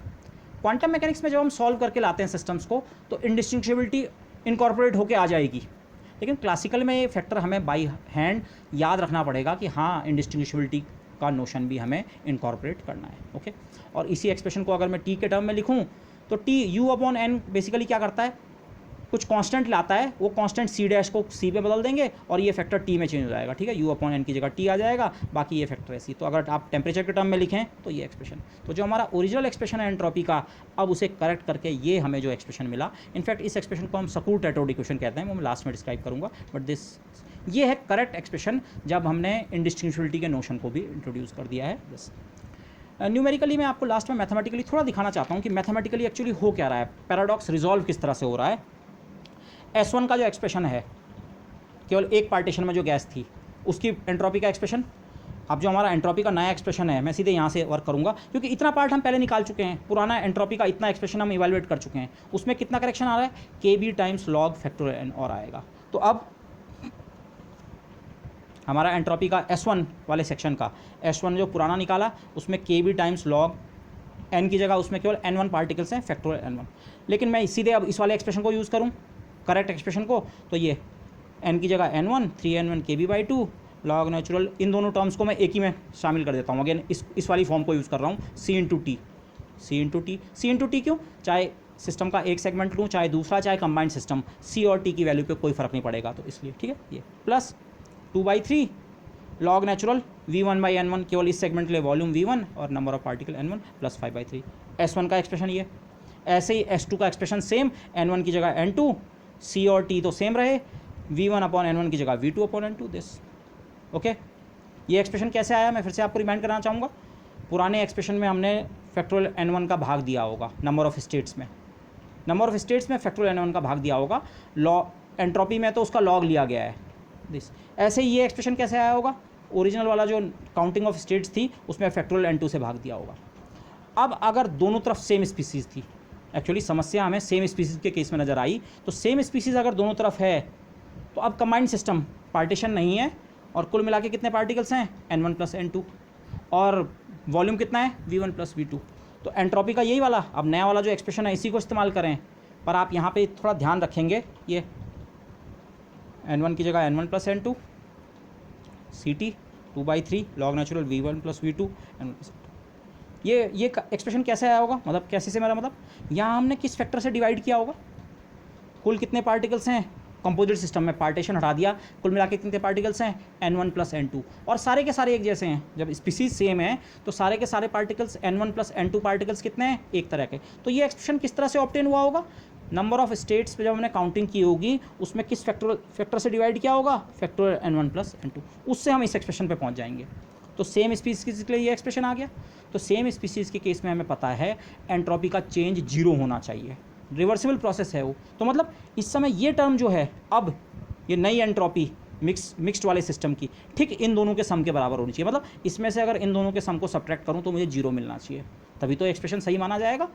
क्वांटम मैकेनिक्स में जब हम सॉल्व करके लाते हैं सिस्टम्स को तो इंडिस्टिंग्विशबिलिटी इनकॉर्पोरेट होके आ जाएगी, लेकिन क्लासिकल में ये फैक्टर हमें बाई हैंड याद रखना पड़ेगा कि हाँ इंडिस्टिंग्विशबिलिटी का नोशन भी हमें इनकॉर्पोरेट करना है। ओके, और इसी एक्सप्रेशन को अगर मैं टी के टर्म में लिखूँ तो टी u/n बेसिकली क्या करता है, कुछ कांस्टेंट लाता है, वो कांस्टेंट सी डैश को सी पे बदल देंगे और ये फैक्टर टी में चेंज हो जाएगा, ठीक है, u/n की जगह टी आ जाएगा, बाकी ये फैक्टर है सी। तो अगर आप टेम्परेचर के टर्म में लिखें तो ये एक्सप्रेशन, तो जो हमारा ओरिजिनल एक्सप्रेशन है एंट्रोपी का, अब उसे करेक्ट करके ये हमें जो एक्सप्रेशन मिला, इनफैक्ट इस एक्सप्रेशन को हम सकूर-टेट्रोड इक्वेशन कहते हैं, वो मैं लास्ट में डिस्क्राइब करूँगा, बट दिस ये है करेक्ट एक्सप्रेशन जब हमने इंडिस्टिंग्विशबिलिटी के नोशन को भी इंट्रोड्यूस कर दिया है। दिस न्यूमेरिकली मैं आपको लास्ट में मैथमेटिकली थोड़ा दिखाना चाहता हूँ कि मैथमेटिकली एक्चुअली हो क्या रहा है, पैराडॉक्स रिजॉल्व किस तरह से हो रहा है। S1 का जो एक्सप्रेशन है, केवल एक पार्टीशन में जो गैस थी उसकी एंट्रोपी का एक्सप्रेशन, अब जो हमारा एंट्रोपी का नया एक्सप्रेशन है, मैं सीधे यहाँ से वर्क करूँगा क्योंकि इतना पार्ट हम पहले निकाल चुके हैं, पुराना एंट्रोपी का इतना एक्सप्रेशन हम इवैल्यूएट कर चुके हैं, उसमें कितना करेक्शन आ रहा है, KB times log factorial n और आएगा। तो अब हमारा एंट्रोपी का S1 वाले सेक्शन का S1 जो पुराना निकाला उसमें KB टाइम्स लॉग n की जगह उसमें केवल n1 पार्टिकल्स हैं, फैक्टोरियल n1, लेकिन मैं सीधे अब इस वाले एक्सप्रेशन को यूज़ करूँ करेक्ट एक्सप्रेशन को, तो ये n की जगह n1, 3n1 kb/2 log natural, इन दोनों टर्म्स को मैं एक ही में शामिल कर देता हूँ। अगेन इस वाली फॉर्म को यूज़ कर रहा हूँ, c इंटू टी क्यों, चाहे सिस्टम का एक सेगमेंट लूँ चाहे दूसरा चाहे कंबाइंड सिस्टम, c और t की वैल्यू पे कोई फ़र्क नहीं पड़ेगा, तो इसलिए ठीक है। ये प्लस 2/3 लॉग नेचुरल v1/n1, केवल इस सेगमेंट के लिए वॉल्यूम v1 और number of particle n1 plus 5/3 s1 का एक्सप्रेशन ये। ऐसे ही s2 का एक्सप्रेशन सेम, n1 की जगह n2, c और t तो सेम रहे, v1/n1 की जगह v2/n2 दिस। ओके, ये एक्सप्रेशन कैसे आया मैं फिर से आपको रिमाइंड कराना चाहूँगा। पुराने एक्सप्रेशन में हमने फैक्टोरियल n1 का भाग दिया होगा नंबर ऑफ स्टेट्स में, नंबर ऑफ स्टेट्स में फैक्टोरियल n1 का भाग दिया होगा, लॉग एंट्रोपी में तो उसका लॉग लिया गया है दिस। ऐसे ही ये एक्सप्रेशन कैसे आया होगा, ओरिजिनल वाला जो काउंटिंग ऑफ स्टेट्स थी उसमें फैक्टोरियल n2 से भाग दिया होगा। अब अगर दोनों तरफ सेम स्पीसीज़ थी, एक्चुअली समस्या हमें सेम स्पीसीज़ के केस में नज़र आई, तो सेम स्पीसीज़ अगर दोनों तरफ है तो अब कंबाइंड सिस्टम, पार्टीशन नहीं है, और कुल मिला के कितने पार्टिकल्स हैं n1 प्लस n2, और वॉल्यूम कितना है v1 प्लस v2। तो एंट्रोपी का यही वाला, अब नया वाला जो एक्सप्रेशन है इसी को इस्तेमाल करें, पर आप यहाँ पे थोड़ा ध्यान रखेंगे, ये n1 की जगह n1 plus n2 ct 2/3 log natural v1 plus v2 n1 plus. ये एक्सप्रेशन कैसे आया होगा, मतलब कैसे से मेरा मतलब, यहाँ हमने किस फैक्टर से डिवाइड किया होगा, कुल कितने पार्टिकल्स हैं, कंपोजिट सिस्टम में पार्टीशन हटा दिया, कुल मिला के कितने पार्टिकल्स हैं n1 प्लस n2, और सारे के सारे एक जैसे हैं। जब स्पीसीज सेम है तो सारे के सारे particles n1 plus n2 particles कितने हैं, एक तरह के। तो ये एक्सप्रेशन किस तरह से ऑब्टेन हुआ होगा, नंबर ऑफ स्टेट्स पे जब हमने काउंटिंग की होगी उसमें किस फैक्टर से डिवाइड किया होगा, फैक्टर n1 प्लस n2, उससे हम इस एक्सप्रेशन पे पहुंच जाएंगे। तो सेम स्पीसीज के लिए ये एक्सप्रेशन आ गया। तो सेम स्पीसीज के केस में हमें पता है एंट्रोपी का चेंज 0 होना चाहिए, रिवर्सिबल प्रोसेस है वो। तो मतलब इस समय ये टर्म जो है, अब ये नई एंट्रोपी मिक्स्ड वाले सिस्टम की ठीक इन दोनों के सम के बराबर होनी चाहिए। मतलब इसमें से अगर इन दोनों के सम को सब्ट्रैक्ट करूँ तो मुझे 0 मिलना चाहिए, तभी तो एक्सप्रेशन सही माना जाएगा।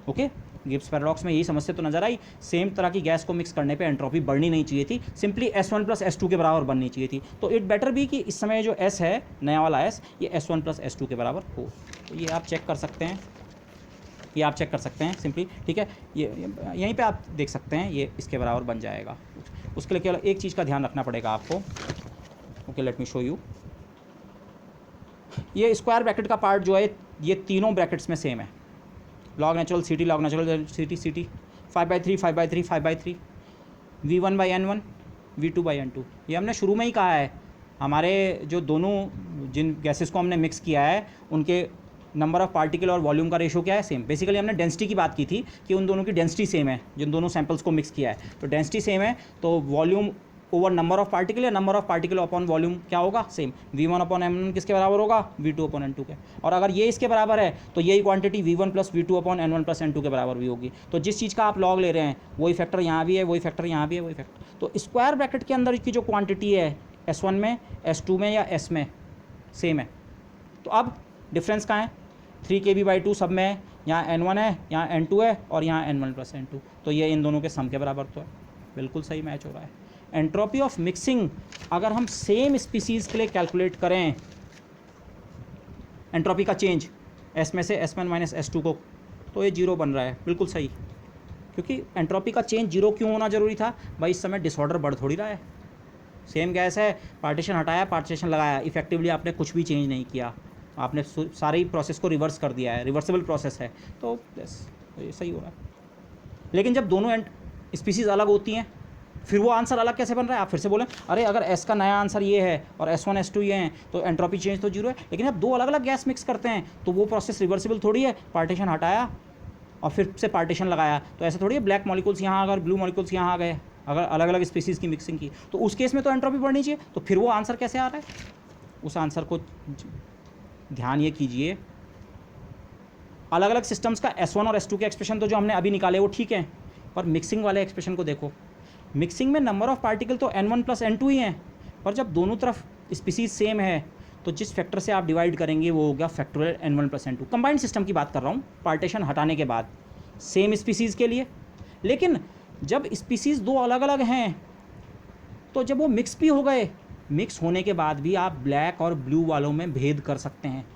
ओके, गिब्स पैराडॉक्स में यही समस्या तो नजर आई, सेम तरह की गैस को मिक्स करने पे एंट्रोपी बढ़नी नहीं चाहिए थी, सिंपली s1 प्लस s2 के बराबर बननी चाहिए थी। तो इट बेटर भी कि इस समय जो s है, नया वाला s, ये s1 प्लस s2 के बराबर हो। तो ये आप चेक कर सकते हैं, ये आप चेक कर सकते हैं सिंपली, ठीक है। ये यहीं पे आप देख सकते हैं, ये इसके बराबर बन जाएगा। उसके लिए केवल एक चीज़ का ध्यान रखना पड़ेगा आपको। Okay, let me show you. ये स्क्वायर ब्रैकेट का पार्ट जो है ये तीनों ब्रैकेट्स में सेम है, log natural ct log natural ct 5/3 5/3 5/3 v1/n1 v2/n2। ये हमने शुरू में ही कहा है, हमारे जो दोनों जिन गैसेस को हमने मिक्स किया है उनके नंबर ऑफ पार्टिकल और वॉल्यूम का रेशो क्या है, सेम। बेसिकली हमने डेंसिटी की बात की थी कि उन दोनों की डेंसिटी सेम है, जिन दोनों सैंपल्स को मिक्स किया है, तो डेंसिटी सेम है, तो volume over number of particle या number of particle upon volume क्या होगा, सेम। v1/n1 किसके बराबर होगा, v2/n2 के। और अगर ये इसके बराबर है तो यही quantity v1 plus v2/n1 plus n2 के बराबर भी होगी। तो जिस चीज़ का आप लॉग ले रहे हैं वही फैक्टर यहाँ भी है, वही फैक्टर यहाँ भी है, वही फैक्टर। तो स्क्वायर ब्रैकेट के अंदर की जो क्वांटिटी है s1 में, s2 में या s में सेम है। तो अब डिफरेंस कहाँ है, 3 kb/2 सब में है, यहाँ n1 है, यहाँ n2 है, और यहाँ n1 प्लस n2। तो ये इन दोनों के सम के बराबर तो है, बिल्कुल सही मैच हो रहा है। एंट्रोपी ऑफ मिक्सिंग अगर हम सेम स्पीसीज़ के लिए कैलकुलेट करें, एंट्रोपी का चेंज s में से s1 माइनस s2 को, तो ये 0 बन रहा है, बिल्कुल सही। क्योंकि एंट्रोपी का चेंज 0 क्यों होना ज़रूरी था भाई, इस समय डिसऑर्डर बढ़ थोड़ी रहा है, सेम गैस है, पार्टीशन हटाया पार्टीशन लगाया, इफेक्टिवली आपने कुछ भी चेंज नहीं किया, आपने सारी प्रोसेस को रिवर्स कर दिया है, रिवर्सिबल प्रोसेस है, तो बस ये सही हो रहा है। लेकिन जब दोनों स्पीसीज़ अलग होती हैं फिर वो आंसर अलग कैसे बन रहा है। आप फिर से बोलें, अरे अगर s का नया आंसर ये है और s1 s2 ये हैं तो एंट्रोपी चेंज तो 0 है। लेकिन अब दो अलग अलग गैस मिक्स करते हैं तो वो प्रोसेस रिवर्सिबल थोड़ी है, पार्टीशन हटाया और फिर से पार्टीशन लगाया, तो ऐसा थोड़ी है ब्लैक मॉलिक्यूल्स यहाँ अगर ब्लू मॉलिक्यूल्स यहाँ आ गए, अगर अलग अलग स्पीसीज़ की मिक्सिंग की, तो उस केस में तो एंट्रोपी बढ़नी चाहिए। तो फिर वो आंसर कैसे आ रहा है, उस आंसर को ध्यान ये कीजिए, अलग अलग सिस्टम्स का s1 और s2 के एक्सप्रेशन तो जो हमने अभी निकाले वो ठीक है, पर मिक्सिंग वाले एक्सप्रेशन को देखो, मिक्सिंग में नंबर ऑफ पार्टिकल तो n1 प्लस n2 ही हैं, पर जब दोनों तरफ स्पीसीज सेम है तो जिस फैक्टर से आप डिवाइड करेंगे वो हो गया factorial n1 plus n2। Combined system की बात कर रहा हूँ, पार्टीशन हटाने के बाद सेम स्पीसीज़ के लिए। लेकिन जब स्पीसीज़ दो अलग अलग हैं तो जब वो मिक्स भी हो गए, मिक्स होने के बाद भी आप ब्लैक और ब्लू वालों में भेद कर सकते हैं,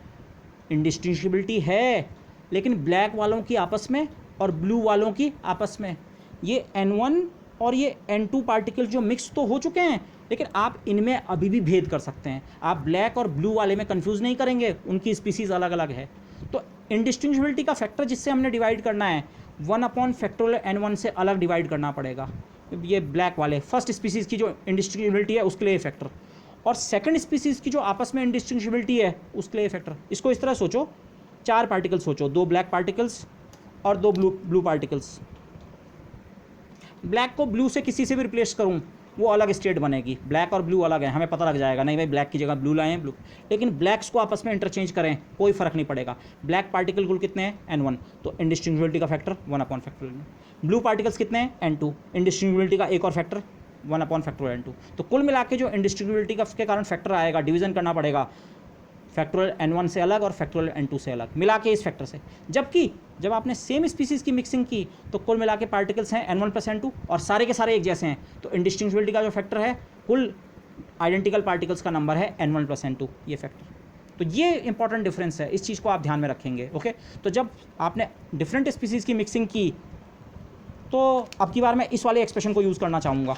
इंडिस्टिंग्विशबिलिटी है, लेकिन ब्लैक वालों की आपस में और ब्लू वालों की आपस में। ये n1 और ये N2 पार्टिकल जो मिक्स तो हो चुके हैं, लेकिन आप इनमें अभी भी भेद कर सकते हैं। आप ब्लैक और ब्लू वाले में कंफ्यूज नहीं करेंगे, उनकी स्पीसीज़ अलग अलग है। तो इंडिस्टिंग्विशिबिलिटी का फैक्टर जिससे हमने डिवाइड करना है 1/फैक्टोरियल N1 से अलग डिवाइड करना पड़ेगा। ये ब्लैक वाले फर्स्ट स्पीसीज़ की जो इंडिस्टिंग्विशिबिलिटी है उसके लिए फैक्टर, और सेकंड स्पीसीज़ की जो आपस में इंडिस्टिंग्विशिबिलिटी है उसके लिए फैक्टर। इसको इस तरह सोचो, 4 पार्टिकल्स सोचो, 2 ब्लैक पार्टिकल्स और 2 ब्लू पार्टिकल्स। ब्लैक को ब्लू से किसी से भी रिप्लेस करूँ वो अलग स्टेट बनेगी, ब्लैक और ब्लू अलग है, हमें पता लग जाएगा नहीं भाई ब्लैक की जगह ब्लू लाए हैं ब्लू। लेकिन ब्लैक्स को आपस में इंटरचेंज करें कोई फर्क नहीं पड़ेगा। ब्लैक पार्टिकल कुल कितने हैं N1, तो इंडिस्टिंग्विशिबिलिटी का फैक्टर 1/फैक्टोरियल। ब्लू पार्टिकल्स कितने हैं N2, इंडिस्टिंग्विशिबिलिटी का एक और फैक्टर 1/फैक्टोरियल N2। तो कुल मिला के जो इंडिस्टिंग्विशिबिलिटी का के कारण फैक्टर आएगा, डिवीजन करना पड़ेगा फैक्टोरियल N1 से अलग और फैक्टोरियल N2 से अलग, मिला के इस फैक्टर से। जबकि जब आपने सेम स्पीसीज़ की मिक्सिंग की तो कुल मिला के पार्टिकल्स हैं N1 + N2 और सारे के सारे एक जैसे हैं, तो इंडिस्टिंग्विशिबिलिटी का जो फैक्टर है कुल आइडेंटिकल पार्टिकल्स का नंबर है N1 + N2, ये फैक्टर। तो ये इंपॉर्टेंट डिफरेंस है, इस चीज़ को आप ध्यान में रखेंगे। ओके, तो जब आपने डिफरेंट स्पीसीज़ की मिक्सिंग की तो अब की बार मैं इस वाले एक्सप्रेशन को यूज़ करना चाहूँगा,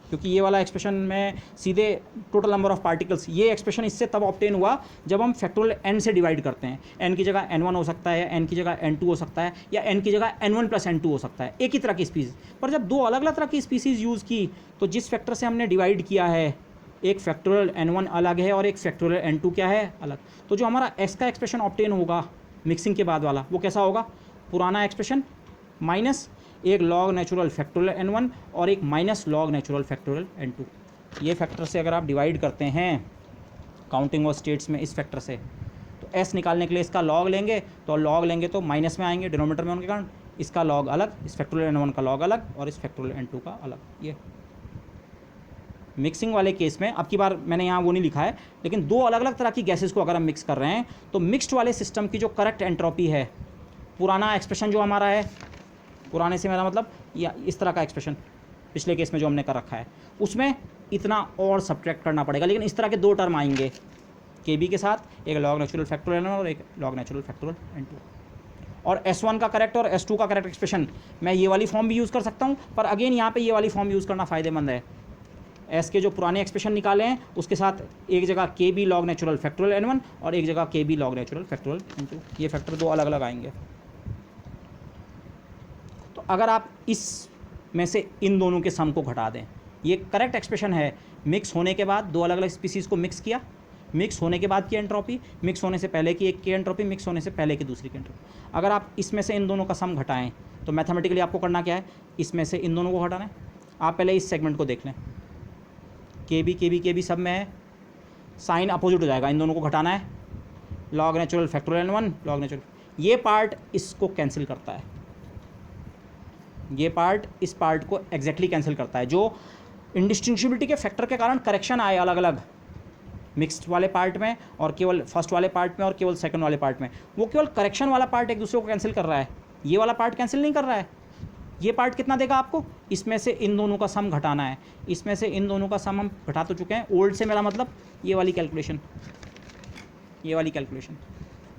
क्योंकि ये वाला एक्सप्रेशन में सीधे टोटल नंबर ऑफ पार्टिकल्स, ये एक्सप्रेशन इससे तब ऑब्टेन हुआ जब हम फैक्टोरियल n से डिवाइड करते हैं। n की जगह N1 हो सकता है, n की जगह N2 हो सकता है, या n की जगह N1 + N2 हो सकता है, एक ही तरह की स्पीसीज़। पर जब दो अलग अलग तरह की स्पीसीज़ यूज़ की तो जिस फैक्टर से हमने डिवाइड किया है, एक फैक्टोरियल N1 अलग है और एक फैक्टोरियल N2 क्या है, अलग। तो जो हमारा x का एक्सप्रेशन ऑब्टेन होगा मिक्सिंग के बाद वाला, वो कैसा होगा, पुराना एक्सप्रेशन माइनस एक लॉग नेचुरल फैक्टोरियल N1 और एक minus log natural factorial N2। ये फैक्टर से अगर आप डिवाइड करते हैं काउंटिंग ऑफ स्टेट्स में इस फैक्टर से, तो s निकालने के लिए इसका लॉग लेंगे, तो लॉग लेंगे तो माइनस में आएंगे डिनोमिनेटर में होने के कारण, इसका लॉग अलग, इस फैक्टोरियल N1 का लॉग अलग और इस फैक्टोरियल N2 का अलग। ये मिक्सिंग वाले केस में अब की बार मैंने यहाँ वो नहीं लिखा है, लेकिन दो अलग अलग तरह की गैसेस को अगर हम मिक्स कर रहे हैं तो मिक्स्ड वाले सिस्टम की जो करेक्ट एंट्रोपी है, पुराना एक्सप्रेशन जो हमारा है, पुराने से मेरा मतलब या इस तरह का एक्सप्रेशन पिछले केस में जो हमने कर रखा है, उसमें इतना और सब्ट्रैक्ट करना पड़ेगा। लेकिन इस तरह के दो टर्म आएंगे KB के साथ, एक लॉग नेचुरल फैक्टोरियल N1 और एक लॉग नेचुरल फैक्टोरियल N2। और S1 का करेक्ट और S2 का करेक्ट एक्सप्रेशन मैं ये वाली फॉर्म भी यूज़ कर सकता हूँ, पर अगेन यहाँ पे ये वाली फॉर्म यूज़ करना फ़ायदेमंद है। S के जो पुराने एक्सप्रेशन निकाले हैं उसके साथ एक जगह KB log natural factorial N1 और एक जगह KB log natural factorial N2, ये फैक्टर दो अलग अलग आएंगे। तो अगर आप इस में से इन दोनों के सम को घटा दें, ये करेक्ट एक्सप्रेशन है। मिक्स होने के बाद दो अलग अलग स्पीसीज़ को मिक्स किया, मिक्स होने के बाद की एंट्रोपी, मिक्स होने से पहले की एक की एंट्रोपी, मिक्स होने से पहले की दूसरी की एंट्रोपी। अगर आप इसमें से इन दोनों का सम घटाएं तो मैथमेटिकली आपको करना क्या है, इसमें से इन दोनों को घटाना है। आप पहले इस सेगमेंट को देख लें, KB सब में है, साइन अपोजिट हो जाएगा, इन दोनों को घटाना है, log natural factorial N1 log natural, ये पार्ट इसको कैंसिल करता है, ये पार्ट इस पार्ट को एग्जैक्टली कैंसिल करता है। जो इंडिस्टिंग्विशिबिलिटी के फैक्टर के कारण करेक्शन आए अलग अलग मिक्स्ड वाले पार्ट में और केवल फर्स्ट वाले पार्ट में और केवल सेकंड वाले पार्ट में, वो केवल करेक्शन वाला पार्ट एक दूसरे को कैंसिल कर रहा है, ये वाला पार्ट कैंसिल नहीं कर रहा है। ये पार्ट कितना देगा आपको, इसमें से इन दोनों का सम घटाना है, इसमें से इन दोनों का सम हम घटा तो चुके हैं। ओल्ड से मेरा मतलब ये वाली कैलकुलेशन, ये वाली कैलकुलेशन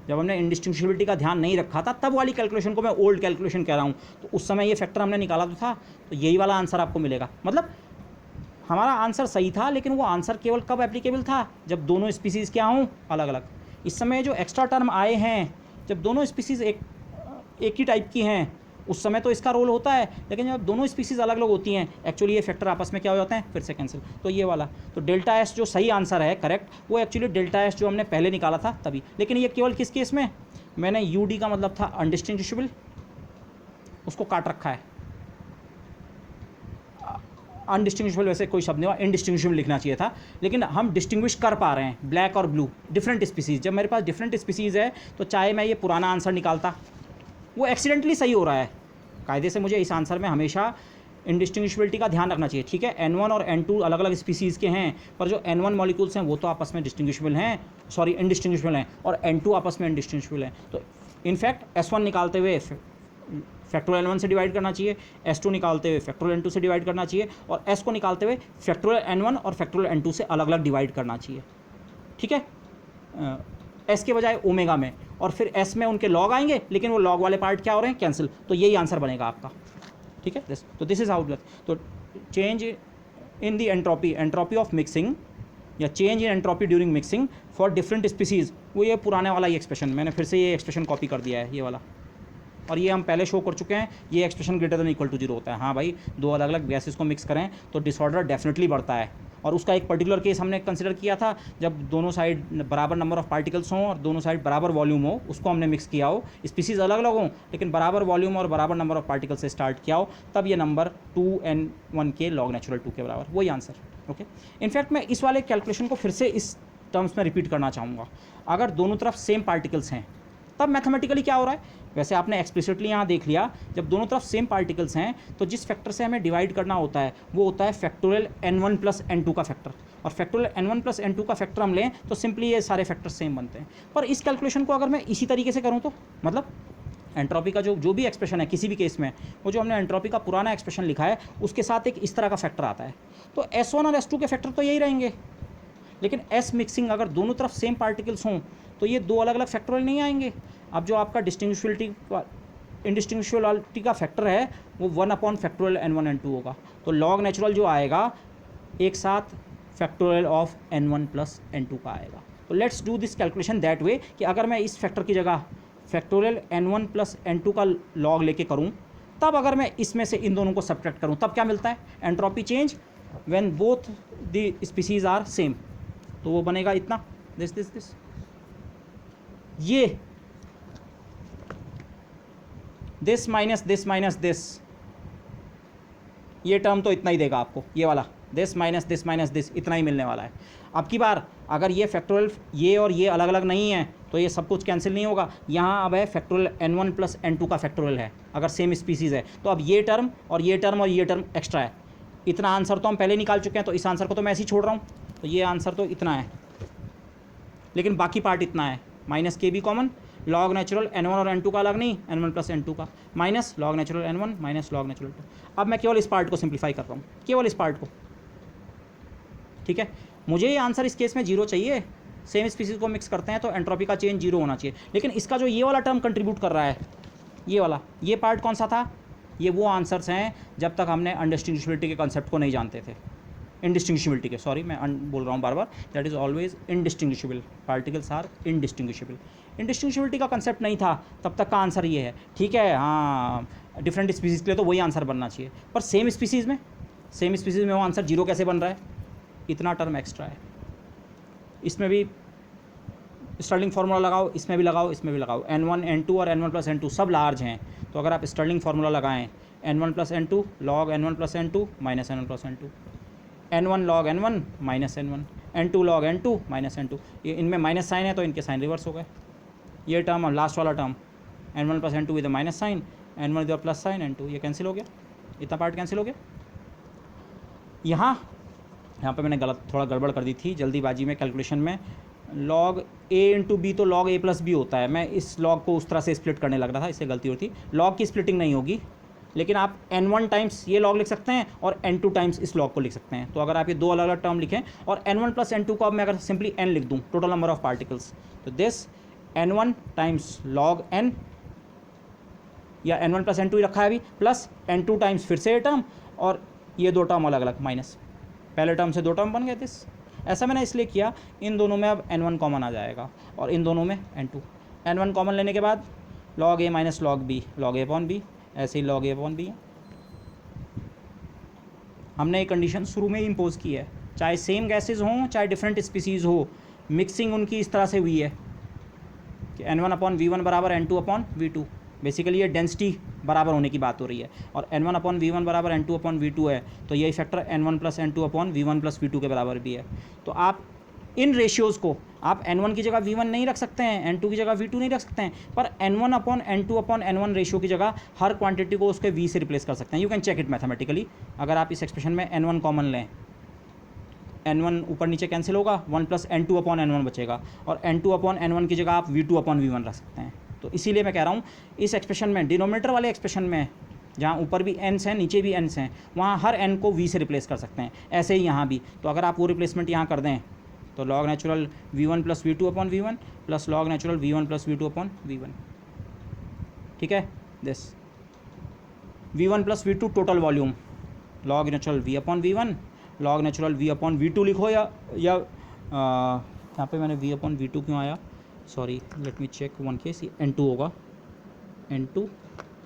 जब हमने इंडिस्टिंग्विशिबिलिटी का ध्यान नहीं रखा था तब वाली कैलकुलेशन को मैं ओल्ड कैलकुलेशन कह रहा हूँ। तो उस समय ये फैक्टर हमने निकाला तो था, तो यही वाला आंसर आपको मिलेगा। मतलब हमारा आंसर सही था, लेकिन वो आंसर केवल कब एप्लीकेबल था, जब दोनों स्पीसीज़ क्या हों, अलग अलग। इस समय जो एक्स्ट्रा टर्म आए हैं, जब दोनों स्पीसीज़ एक ही टाइप की हैं, उस समय तो इसका रोल होता है, लेकिन जब दोनों स्पीसीज़ अलग अलग होती हैं एक्चुअली ये फैक्टर आपस में क्या हो जाते हैं, फिर से कैंसिल। तो ये वाला तो डेल्टा एस जो सही आंसर है करेक्ट, वो एक्चुअली डेल्टा एस जो हमने पहले निकाला था तभी। लेकिन ये केवल किस केस में, मैंने यूडी का मतलब था अनडिस्टिंग्विशेबल, उसको काट रखा है। अनडिस्टिंग्विशेबल वैसे कोई शब्द नहीं हुआ, इनडिस्टिंग्विशेबल लिखना चाहिए था, लेकिन हम डिस्टिंग्विश कर पा रहे हैं ब्लैक और ब्लू डिफरेंट स्पीसीज़। जब मेरे पास डिफरेंट स्पीसीज़ है तो चाहे मैं ये पुराना आंसर निकालता, वो एक्सीडेंटली सही हो रहा है। कायदे से मुझे इस आंसर में हमेशा इंडिस्टिंग्विशबिलिटी का ध्यान रखना चाहिए। ठीक है, N1 और N2 अलग अलग स्पीसीज़ के हैं, पर जो N1 मॉलिक्यूल्स हैं वो तो आपस में डिस्टिंग्विशबल हैं, सॉरी इनडिस्टिंग्विशबल हैं, और N2 आपस में इनडिस्टिंग्विशबल हैं। तो इनफैक्ट S1 निकालते हुए फैक्टोरियल N1 से डिवाइड करना चाहिए, S2 निकालते हुए फैक्टोरियल N2 से डिवाइड करना चाहिए, और S को निकालते हुए फैक्टोरियल N1 और फैक्टोरियल N2 से अलग अलग डिवाइड करना चाहिए। ठीक है, S के बजाय ओमेगा में, और फिर S में उनके लॉग आएंगे, लेकिन वो लॉग वाले पार्ट क्या हो रहे हैं, कैंसिल। तो यही आंसर बनेगा आपका। ठीक है दिस, तो दिस इज हाउ, तो change in the entropy of mixing या change in entropy during mixing for different species, वो ये पुराने वाला ये एक्सप्रेशन, मैंने फिर से ये एक्सप्रेशन कॉपी कर दिया है ये वाला, और ये हम पहले शो कर चुके हैं, ये expression greater than equal to 0 होता है। हाँ भाई, दो अलग अलग गैसेस को मिक्स करें तो डिसऑर्डर डेफिनेटली बढ़ता है, और उसका एक पर्टिकुलर केस हमने कंसिडर किया था जब दोनों साइड बराबर नंबर ऑफ पार्टिकल्स हों और दोनों साइड बराबर वॉल्यूम हो, उसको हमने मिक्स किया हो, स्पीसीज अलग अलग हों लेकिन बराबर वॉल्यूम और बराबर नंबर ऑफ पार्टिकल से स्टार्ट किया हो, तब ये नंबर 2n1 के लॉग नेचुरल 2 के बराबर, वही आंसर। ओके, इनफैक्ट मैं इस वाले कैलकुलेशन को फिर से इस टर्म्स में रिपीट करना चाहूँगा। अगर दोनों तरफ सेम पार्टिकल्स हैं तब मैथमेटिकली क्या हो रहा है, वैसे आपने एक्सप्लिसिटली यहाँ देख लिया, जब दोनों तरफ सेम पार्टिकल्स हैं तो जिस फैक्टर से हमें डिवाइड करना होता है वो होता है फैक्टोरियल n1 प्लस n2 का फैक्टर, और फैक्टोरियल n1 प्लस n2 का फैक्टर हम लें तो सिंपली ये सारे फैक्टर सेम बनते हैं। पर इस कैलकुलेशन को अगर मैं इसी तरीके से करूँ तो मतलब एंट्रोपी का जो भी एक्सप्रेशन है किसी भी केस में, वो जो हमने एंट्रोपी का पुराना एक्सप्रेशन लिखा है उसके साथ एक इस तरह का फैक्टर आता है, तो S1 और S2 के फैक्टर तो यही रहेंगे, लेकिन S मिक्सिंग अगर दोनों तरफ सेम पार्टिकल्स हों तो ये दो अलग अलग फैक्टोरियल नहीं आएंगे। अब जो आपका इंडिस्टिंग्विशबिलिटी का फैक्टर है वो 1 फैक्टोरियल n1 n2 होगा, तो लॉग नेचुरल जो आएगा एक साथ factorial of n1 plus n2 का आएगा। तो let's do this calculation that way कि अगर मैं इस फैक्टर की जगह फैक्टोरियल n1 प्लस n2 का लॉग लेके करूं, तब अगर मैं इसमें से इन दोनों को सब्ट्रैक्ट करूं तब क्या मिलता है, entropy change when both the species are same, तो वो बनेगा इतना, दिस ये दिस माइनस दिस, ये टर्म तो इतना ही देगा आपको, ये वाला दिस माइनस दिस इतना ही मिलने वाला है। अब की बार अगर ये फैक्टोरियल ये और ये अलग अलग नहीं है तो ये सब कुछ कैंसिल नहीं होगा, यहाँ अब है फैक्टोरियल n1 प्लस n2 का फैक्टोरियल है अगर सेम स्पीसीज़ है, तो अब ये टर्म और ये टर्म और ये टर्म एक्स्ट्रा है। इतना आंसर तो हम पहले निकाल चुके हैं, तो इस आंसर को तो मैं ऐसे ही छोड़ रहा हूँ, तो ये आंसर तो इतना है, लेकिन बाकी पार्ट इतना है, माइनस के भी कॉमन, लॉग नेचुरल n1 और n2 का अलग नहीं, n1 प्लस n2 का, minus log natural n1 minus log natural 2। अब मैं केवल इस पार्ट को सिंप्लीफाई कर रहा हूँ, केवल इस पार्ट को, ठीक है। मुझे ये आंसर इस केस में 0 चाहिए, सेम स्पीसीज को मिक्स करते हैं तो एंट्रोपी का चेंज 0 होना चाहिए, लेकिन इसका जो ये वाला टर्म कंट्रीब्यूट कर रहा है, ये वाला, ये पार्ट कौन सा था, ये वो आंसर्स हैं जब तक हमने अनडिस्टिंग्विशबिलिटी के कॉन्सेप्ट को नहीं जानते थे, इंडिस्टिंग्विशबिलिटी के, सॉरी मैं बोल रहा हूँ बार बार, that is always indistinguishable, particles are indistinguishable. Indistinguishability का कंसेप्ट नहीं था तब तक का आंसर ये है, ठीक है। हाँ, डिफरेंट स्पीसीज़ के लिए तो वही आंसर बनना चाहिए, पर सेम स्पीसीज़ में वो आंसर 0 कैसे बन रहा है, इतना टर्म एक्स्ट्रा है। इसमें भी स्टर्लिंग फार्मूला लगाओ, इसमें भी लगाओ, इसमें भी लगाओ, n1 n2 और n1 प्लस n2 सब लार्ज हैं, तो अगर आप स्टर्लिंग फार्मूला लगाएं n1 plus n2 log n1 plus n2 minus n1 plus n2, n1 log n1 minus n1, n2 log n2 minus n2, ये इनमें माइनस साइन है तो इनके साइन रिवर्स हो गए। ये टर्म और लास्ट वाला term n1 plus n2 with minus sign, n1 with plus sign n2, ये कैंसिल हो गया, इतना पार्ट कैंसिल हो गया। यहाँ पे मैंने थोड़ा गड़बड़ कर दी थी जल्दीबाजी में कैलकुलेशन में, लॉग a इंटू बी तो लॉग a प्लस बी होता है, मैं इस लॉग को उस तरह से स्प्लिट करने लग रहा था, इससे गलती होती। लॉग की स्प्लिटिंग नहीं होगी, लेकिन आप n1 टाइम्स ये लॉग लिख सकते हैं और n2 टाइम्स इस लॉग को लिख सकते हैं। तो अगर आप ये दो अलग अलग टर्म लिखें और n1 प्लस n2 को अब मैं अगर सिंपली n लिख दूँ, टोटल नंबर ऑफ पार्टिकल्स, तो this n1 times log n, या n1 प्लस n2 ही रखा है अभी, प्लस n2 टाइम्स फिर से ये टर्म, और ये दो टर्म अलग अलग माइनस, पहले टर्म से दो टर्म बन गए दिस। ऐसा मैंने इसलिए किया, इन दोनों में अब n1 कॉमन आ जाएगा और इन दोनों में n2, n1 कॉमन लेने के बाद log a minus log b, log a upon b, ऐसे ही log a अपॉन b है। हमने एक कंडीशन शुरू में ही इम्पोज की है, चाहे सेम गैसेज हों चाहे डिफरेंट स्पीसीज़ हो, मिक्सिंग उनकी इस तरह से हुई है कि n1 अपॉन v1 बराबर n2 अपॉन v2, बेसिकली ये डेंसिटी बराबर होने की बात हो रही है, और n1 अपॉन v1 बराबर n2 अपॉन v2 है, तो यही factor n1 plus n2 upon v1 plus v2 के बराबर भी है। तो आप इन रेशियोज़ को आप n1 की जगह v1 नहीं रख सकते हैं, n2 की जगह v2 नहीं रख सकते हैं, पर n1 upon n2 upon n1 ratio की जगह हर क्वांटिटी को उसके v से रिप्लेस कर सकते हैं। You can check it mathematically. अगर आप इस एक्सप्रेशन में n1 कॉमन लें, n1 ऊपर नीचे कैंसिल होगा, 1 प्लस n2 अपॉन n1 बचेगा, और n2 अपॉन n1 की जगह आप v2 अपॉन v1 रख सकते हैं। तो इसीलिए मैं कह रहा हूँ इस एक्सप्रेशन में, डिनोमिनेटर वाले एक्सप्रेशन में, जहाँ ऊपर भी एन्स हैं नीचे भी एन्स हैं, वहाँ हर n को v से रिप्लेस कर सकते हैं। ऐसे ही यहाँ भी, तो अगर आप वो रिप्लेसमेंट यहाँ कर दें तो log natural v1 plus v2 upon v1 plus log natural v1 plus v2 upon v1, ठीक है this. V1 plus V2 total volume, log natural V upon V1, log natural V upon V2 लिखो, या यहाँ पे मैंने V upon V2 क्यों आया, sorry let me check one case, N2 होगा, N2,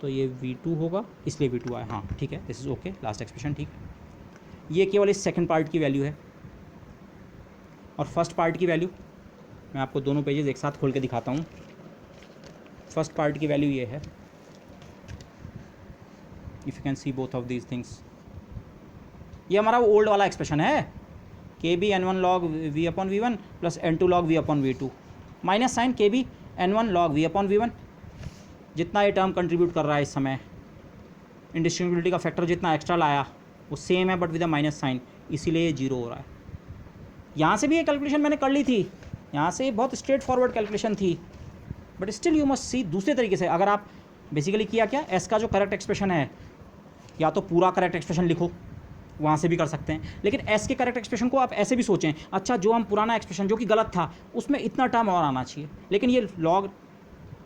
तो ये V2 होगा इसलिए V2 आया, हाँ ठीक है, this is okay, last expression ठीक है। ये केवल इस सेकंड पार्ट की वैल्यू है, और फर्स्ट पार्ट की वैल्यू मैं आपको दोनों पेजेस एक साथ खोल के दिखाता हूँ। फर्स्ट पार्ट की वैल्यू ये है, if you can see both of these things, ये हमारा वो ओल्ड वाला एक्सप्रेशन है, k B N1 log V upon V1 plus N2 log V upon V2, minus sign k B N1 log V upon V1, जितना ये term contribute कर रहा है इस समय, इंडिस्टिंग्विबिलिटी का फैक्टर जितना एक्स्ट्रा लाया वो सेम है but with a minus sign, इसीलिए ये जीरो हो रहा है। यहाँ से भी ये कैलकुलेशन मैंने कर ली थी, यहाँ से बहुत स्ट्रेट फॉरवर्ड कैलकुलेशन थी, but still you must see दूसरे तरीके से। अगर आप बेसिकली किया क्या, एस का जो करेक्ट एक्सप्रेशन है, या तो पूरा करेक्ट एक्सप्रेशन लिखो, वहाँ से भी कर सकते हैं, लेकिन एस के करेक्ट एक्सप्रेशन को आप ऐसे भी सोचें, अच्छा जो हम पुराना एक्सप्रेशन जो कि गलत था उसमें इतना टर्म और आना चाहिए, लेकिन ये लॉग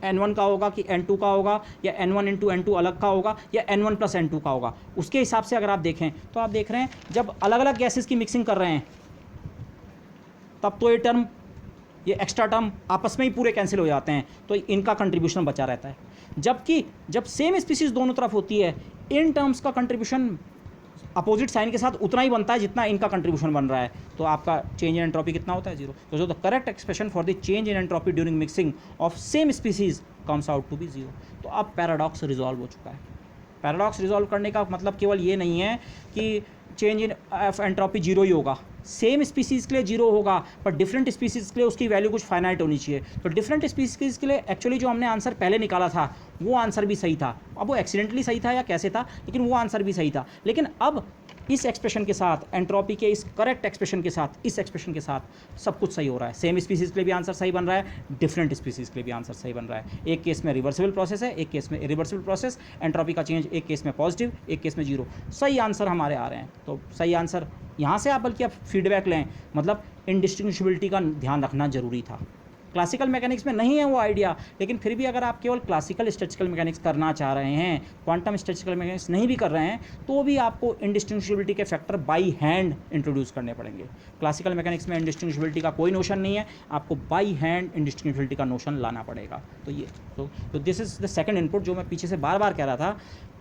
N1 का होगा कि N2 का होगा, या N1 इंटू N2 अलग का होगा, या N1 प्लस N2 का होगा, उसके हिसाब से अगर आप देखें तो आप देख रहे हैं जब अलग अलग गैसेस की मिक्सिंग कर रहे हैं तब तो ये टर्म, ये एक्स्ट्रा टर्म आपस में ही पूरे कैंसिल हो जाते हैं, तो इनका कंट्रीब्यूशन बचा रहता है। जबकि जब सेम स्पीसीज दोनों तरफ होती है, इन टर्म्स का कंट्रीब्यूशन अपोजिट साइन के साथ उतना ही बनता है जितना इनका कंट्रीब्यूशन बन रहा है, तो आपका चेंज इन एंट्रोपी कितना होता है, जीरो। तो जो the correct expression for the change in entropy during mixing of same species comes out to be zero. तो अब पैराडॉक्स रिजॉल्व हो चुका है। पैराडॉक्स रिजॉल्व करने का मतलब केवल ये नहीं है कि चेंज इन एंट्रोपी जीरो ही होगा, सेम स्पीसीज़ के लिए जीरो होगा, पर डिफरेंट स्पीसीज़ के लिए उसकी वैल्यू कुछ फाइनाइट होनी चाहिए। तो डिफरेंट स्पीसीज़ के लिए एक्चुअली जो हमने आंसर पहले निकाला था वो आंसर भी सही था, अब वो एक्सीडेंटली सही था या कैसे था, लेकिन वो आंसर भी सही था। लेकिन अब इस एक्सप्रेशन के साथ, एंट्रोपी के इस करेक्ट एक्सप्रेशन के साथ, इस एक्सप्रेशन के साथ सब कुछ सही हो रहा है। सेम स्पीसीज़ के लिए भी आंसर सही बन रहा है, डिफरेंट स्पीसीज़ के लिए भी आंसर सही बन रहा है। एक केस में रिवर्सिबल प्रोसेस है, एक केस में इरिवर्सिबल प्रोसेस, एंट्रोपी का चेंज एक केस में पॉजिटिव, एक केस में जीरो, सही आंसर हमारे आ रहे हैं। तो सही आंसर यहाँ से आप बल्कि आप फीडबैक लें, मतलब इंडिस्टिंग्विशिबिलिटी का ध्यान रखना जरूरी था। क्लासिकल मैकेनिक्स में नहीं है वो आइडिया, लेकिन फिर भी अगर आप केवल क्लासिकल स्टैटिस्टिकल मैकेनिक्स करना चाह रहे हैं, क्वांटम स्टैटिस्टिकल मैकेनिक्स नहीं भी कर रहे हैं, तो भी आपको इंडिस्टिंग्विशिबिलिटी के फैक्टर बाई हैंड इंट्रोड्यूस करने पड़ेंगे। क्लासिकल मैकेनिक्स में इंडिस्टिंग्विशिबिलिटी का कोई नोशन नहीं है, आपको बाई हैंड इंडिस्टिंग्विशिबिलिटी का नोशन लाना पड़ेगा। तो ये तो this is the second input जो मैं पीछे से बार बार कह रहा था।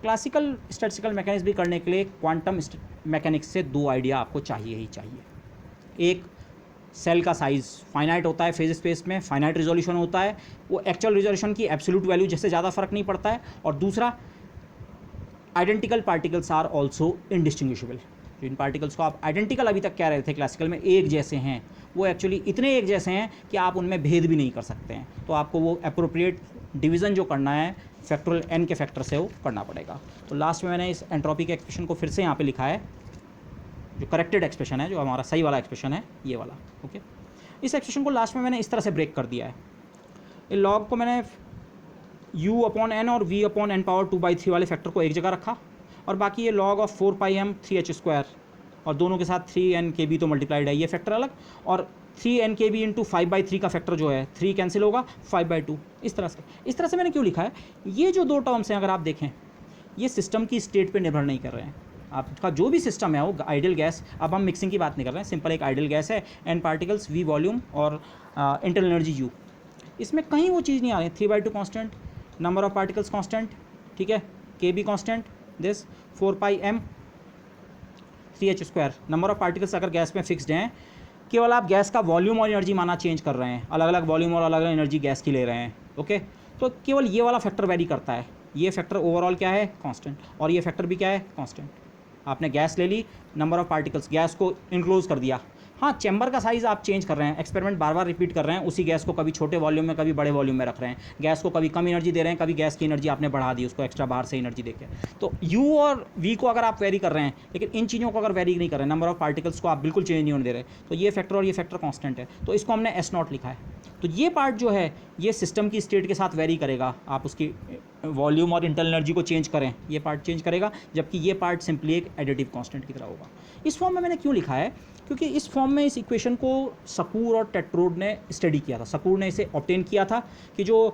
क्लासिकल स्टैटिस्टिकल मैकेनिक्स भी करने के लिए क्वांटम मैकेनिक्स से दो आइडिया आपको चाहिए ही चाहिए। एक, सेल का साइज़ फाइनाइट होता है, फेज स्पेस में फाइनाइट रिजोल्यूशन होता है, वो एक्चुअल रिजोल्यूशन की एब्सोल्यूट वैल्यू जैसे ज़्यादा फर्क नहीं पड़ता है। और दूसरा, identical particles are also indistinguishable. जिन पार्टिकल्स को आप आइडेंटिकल अभी तक कह रहे थे क्लासिकल में एक जैसे हैं, वो एक्चुअली इतने एक जैसे हैं कि आप उनमें भेद भी नहीं कर सकते हैं। तो आपको वो अप्रोप्रिएट डिवीज़न जो करना है फैक्टोरियल n के फैक्टर से वो करना पड़ेगा। तो लास्ट में मैंने इस एंट्रोपी के एक्सप्रेशन को फिर से यहाँ पे लिखा है, जो करेक्टेड एक्सप्रेशन है, जो हमारा सही वाला एक्सप्रेशन है, ये वाला। ओके, इस एक्सप्रेशन को लास्ट में मैंने इस तरह से ब्रेक कर दिया है। ये लॉग को मैंने u अपॉन n और v अपॉन n पावर 2/3 वाले फैक्टर को एक जगह रखा, और बाकी ये log ऑफ 4πm 3h² और दोनों के साथ 3n/kb तो मल्टीप्लाइड है, ये फैक्टर अलग, और 3n/kb इंटू 5/3 का फैक्टर जो है 3 कैंसिल होगा 5/2। इस तरह से मैंने क्यों लिखा है, ये जो दो टर्म्स हैं अगर आप देखें, ये सिस्टम की स्टेट पे निर्भर नहीं कर रहे हैं। आपका जो भी सिस्टम है वो आइडियल गैस, अब हम मिक्सिंग की बात नहीं कर रहे हैं, सिंपल एक आइडियल गैस है, n पार्टिकल्स, v वॉल्यूम और इंटरनल एनर्जी u, इसमें कहीं वो चीज़ नहीं आ रही। 3/2 constant, number of particles constant, ठीक है, kb constant, this 4πm 3h²। Number of particles अगर गैस में फिक्स्ड हैं, केवल आप गैस का वॉल्यूम और एनर्जी माना चेंज कर रहे हैं, अलग अलग वॉल्यूम और अलग अलग एनर्जी गैस की ले रहे हैं। ओके, तो केवल ये वाला फैक्टर वेरी करता है, ये फैक्टर ओवरऑल क्या है, कांस्टेंट, और ये फैक्टर भी क्या है, कांस्टेंट। आपने गैस ले ली, नंबर ऑफ पार्टिकल्स, गैस को इनक्लोज कर दिया, हाँ चैम्बर का साइज़ आप चेंज कर रहे हैं, एक्सपेरिमेंट बार बार रिपीट कर रहे हैं, उसी गैस को कभी छोटे वॉल्यूम में कभी बड़े वॉल्यूम में रख रहे हैं, गैस को कभी कम एनर्जी दे रहे हैं, कभी गैस की एनर्जी आपने बढ़ा दी, उसको एक्स्ट्रा बाहर से एनर्जी देके। तो u और v को अगर आप वेरी कर रहे हैं, लेकिन इन चीज़ों को अगर वेरी नहीं कर रहे हैं, नंबर ऑफ पार्टिकल्स को आप बिल्कुल चेंज नहीं होने दे रहे, तो ये फैक्टर और ये फैक्टर कॉन्स्टेंट है, तो इसको हमने S0 लिखा है। तो ये पार्ट जो है ये सिस्टम की स्टेट के साथ वेरी करेगा, आप उसकी वॉल्यूम और इंटरनल एनर्जी को चेंज करें, ये पार्ट चेंज करेगा, जबकि ये पार्ट सिंपली एक एडिटिव कांस्टेंट की तरह होगा। इस फॉर्म में मैंने क्यों लिखा है, क्योंकि इस फॉर्म में इस इक्वेशन को सकूर और टेट्रोड ने स्टडी किया था। सकूर ने इसे ऑब्टेन किया था कि जो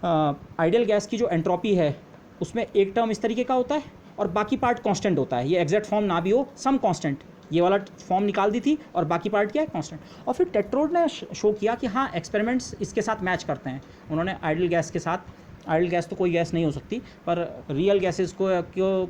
आइडियल गैस की जो एंट्रोपी है उसमें एक टर्म इस तरीके का होता है, और बाकी पार्ट कांस्टेंट होता है, ये एग्जैक्ट फॉर्म ना भी हो, सम कांस्टेंट, ये वाला फॉर्म निकाल दी थी और बाकी पार्ट क्या है, कांस्टेंट। और फिर टेट्रोड ने शो किया कि हाँ एक्सपेरिमेंट्स इसके साथ मैच करते हैं। उन्होंने आइडल गैस के साथ, आइडल गैस तो कोई गैस नहीं हो सकती, पर रियल गैसेस को क्यों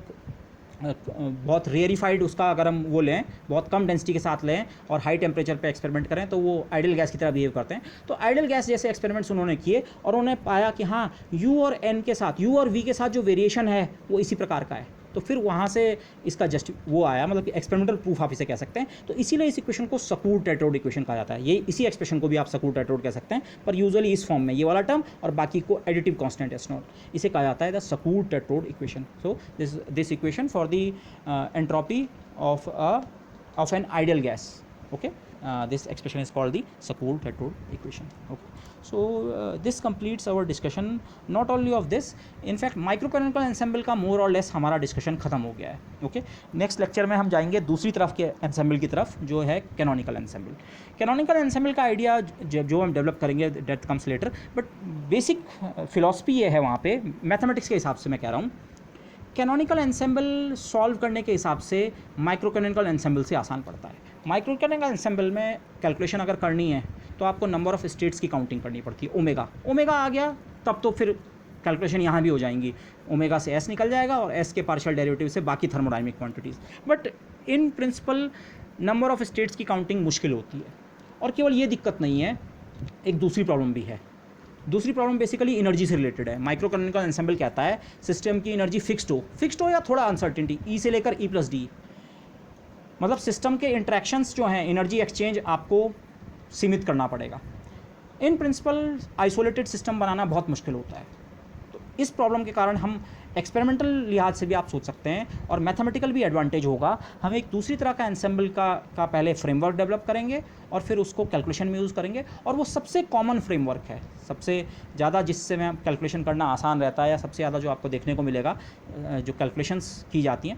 बहुत रेयरिफाइड उसका अगर हम वो लें, बहुत कम डेंसिटी के साथ लें और हाई टेम्परेचर पे एक्सपेरिमेंट करें तो वो आइडल गैस की तरह बिहेव करते हैं। तो आइडल गैस जैसे एक्सपेरिमेंट्स उन्होंने किए और उन्होंने पाया कि हाँ यू और एन के साथ, यू और वी के साथ जो वेरिएशन है वो इसी प्रकार का है। तो फिर वहाँ से इसका जस्ट वो आया, मतलब कि एक्सपेरिमेंटल प्रूफ आप इसे कह सकते हैं। तो इसीलिए इस इक्वेशन को सकूर टेट्रोड इक्वेशन कहा जाता है। ये इसी एक्सप्रेशन को भी आप सकूर टेट्रोड कह सकते हैं, पर यूजुअली इस फॉर्म में ये वाला टर्म और बाकी को एडिटिव कांस्टेंट एस नॉट, इसे कहा जाता है the Sackur Tetrode equation. So this equation for the entropy of an ideal gas, okay, this expression is called the Sackur-Tetrode equation. Okay, so this completes our discussion not only of this, in fact microcanonical ensemble का more or less हमारा discussion खत्म हो गया है। Okay, next lecture में हम जाएंगे दूसरी तरफ के एंसेम्बल की तरफ, जो है कैनोनिकल एंसेम्बल। कैनोनिकल एंसेम्बल का आइडिया जो हम डेवलप करेंगे that comes later, but basic philosophy ये है वहाँ पे, मैथमेटिक्स के हिसाब से मैं कह रहा हूँ, कैनोनिकल एंसेम्बल सॉल्व करने के हिसाब से माइक्रो कैनोनिकल एंसेम्बल से आसान पड़ता है। माइक्रो कैनोनिकल एंसेम्बल में कैलकुलेशन अगर करनी है तो आपको नंबर ऑफ़ स्टेट्स की काउंटिंग करनी पड़ती है। ओमेगा आ गया तब तो फिर कैलकुलेशन यहाँ भी हो जाएंगी, ओमेगा से एस निकल जाएगा और एस के पार्शियल डेरिवेटिव से बाकी thermodynamic quantities. But in principle number of states की काउंटिंग मुश्किल होती है। और केवल ये दिक्कत नहीं है, एक दूसरी प्रॉब्लम भी है। दूसरी प्रॉब्लम बेसिकली एनर्जी से रिलेटेड है। माइक्रो कैनोनिकल एंसेम्बल कहता है सिस्टम की एनर्जी फिक्स्ड हो या थोड़ा अनसर्टेनिटी, ई से लेकर ई प्लस डी, मतलब सिस्टम के इंट्रैक्शंस जो हैं, एनर्जी एक्सचेंज आपको सीमित करना पड़ेगा। इन प्रिंसिपल आइसोलेटेड सिस्टम बनाना बहुत मुश्किल होता है। तो इस प्रॉब्लम के कारण हम एक्सपेरिमेंटल लिहाज से भी आप सोच सकते हैं और मैथमेटिकल भी एडवांटेज होगा, हम एक दूसरी तरह का एंसेम्बल का पहले फ्रेमवर्क डेवलप करेंगे और फिर उसको कैलकुलेशन में यूज़ करेंगे। और वो सबसे कॉमन फ्रेमवर्क है, सबसे ज़्यादा जिससे में कैलकुलेशन करना आसान रहता है, या सबसे ज़्यादा जो आपको देखने को मिलेगा जो कैलकुलेशंस की जाती हैं।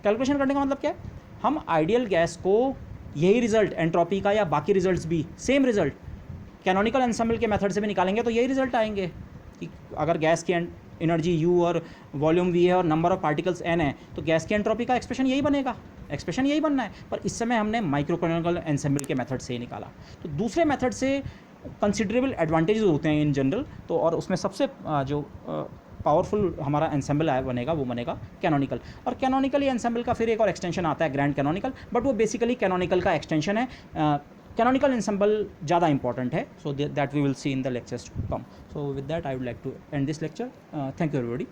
कैलकुलेशन करने का मतलब क्या है, हम आइडियल गैस को यही रिजल्ट एंट्रोपी का या बाकी रिजल्ट्स भी सेम रिजल्ट कैनोनिकल एंसेम्बल के मेथड से भी निकालेंगे तो यही रिजल्ट आएंगे कि अगर गैस की एनर्जी यू और वॉल्यूम वी है और नंबर ऑफ पार्टिकल्स एन है तो गैस की एंट्रोपी का एक्सप्रेशन यही बनेगा, एक्सप्रेशन यही बनना है। पर इस समय हमने माइक्रो कैनोनिकल एंसेम्बल के मेथड से ही निकाला। तो दूसरे मेथड से कंसिडरेबल एडवांटेजेस होते हैं इन जनरल, तो और उसमें सबसे जो पावरफुल हमारा एंसेम्बल बनेगा वो बनेगा कैनोनिकल। और कैनोनिकल एंसेम्बल का फिर एक और एक्सटेंशन आता है ग्रैंड कैनोनिकल, बट वो बेसिकली कैनोनिकल का एक्सटेंशन है। कैनोनिकल एंसेम्बल ज़्यादा इंपॉर्टेंट है, so that we will see in the lectures to come. So with that I would like to end this lecture. Thank you everybody.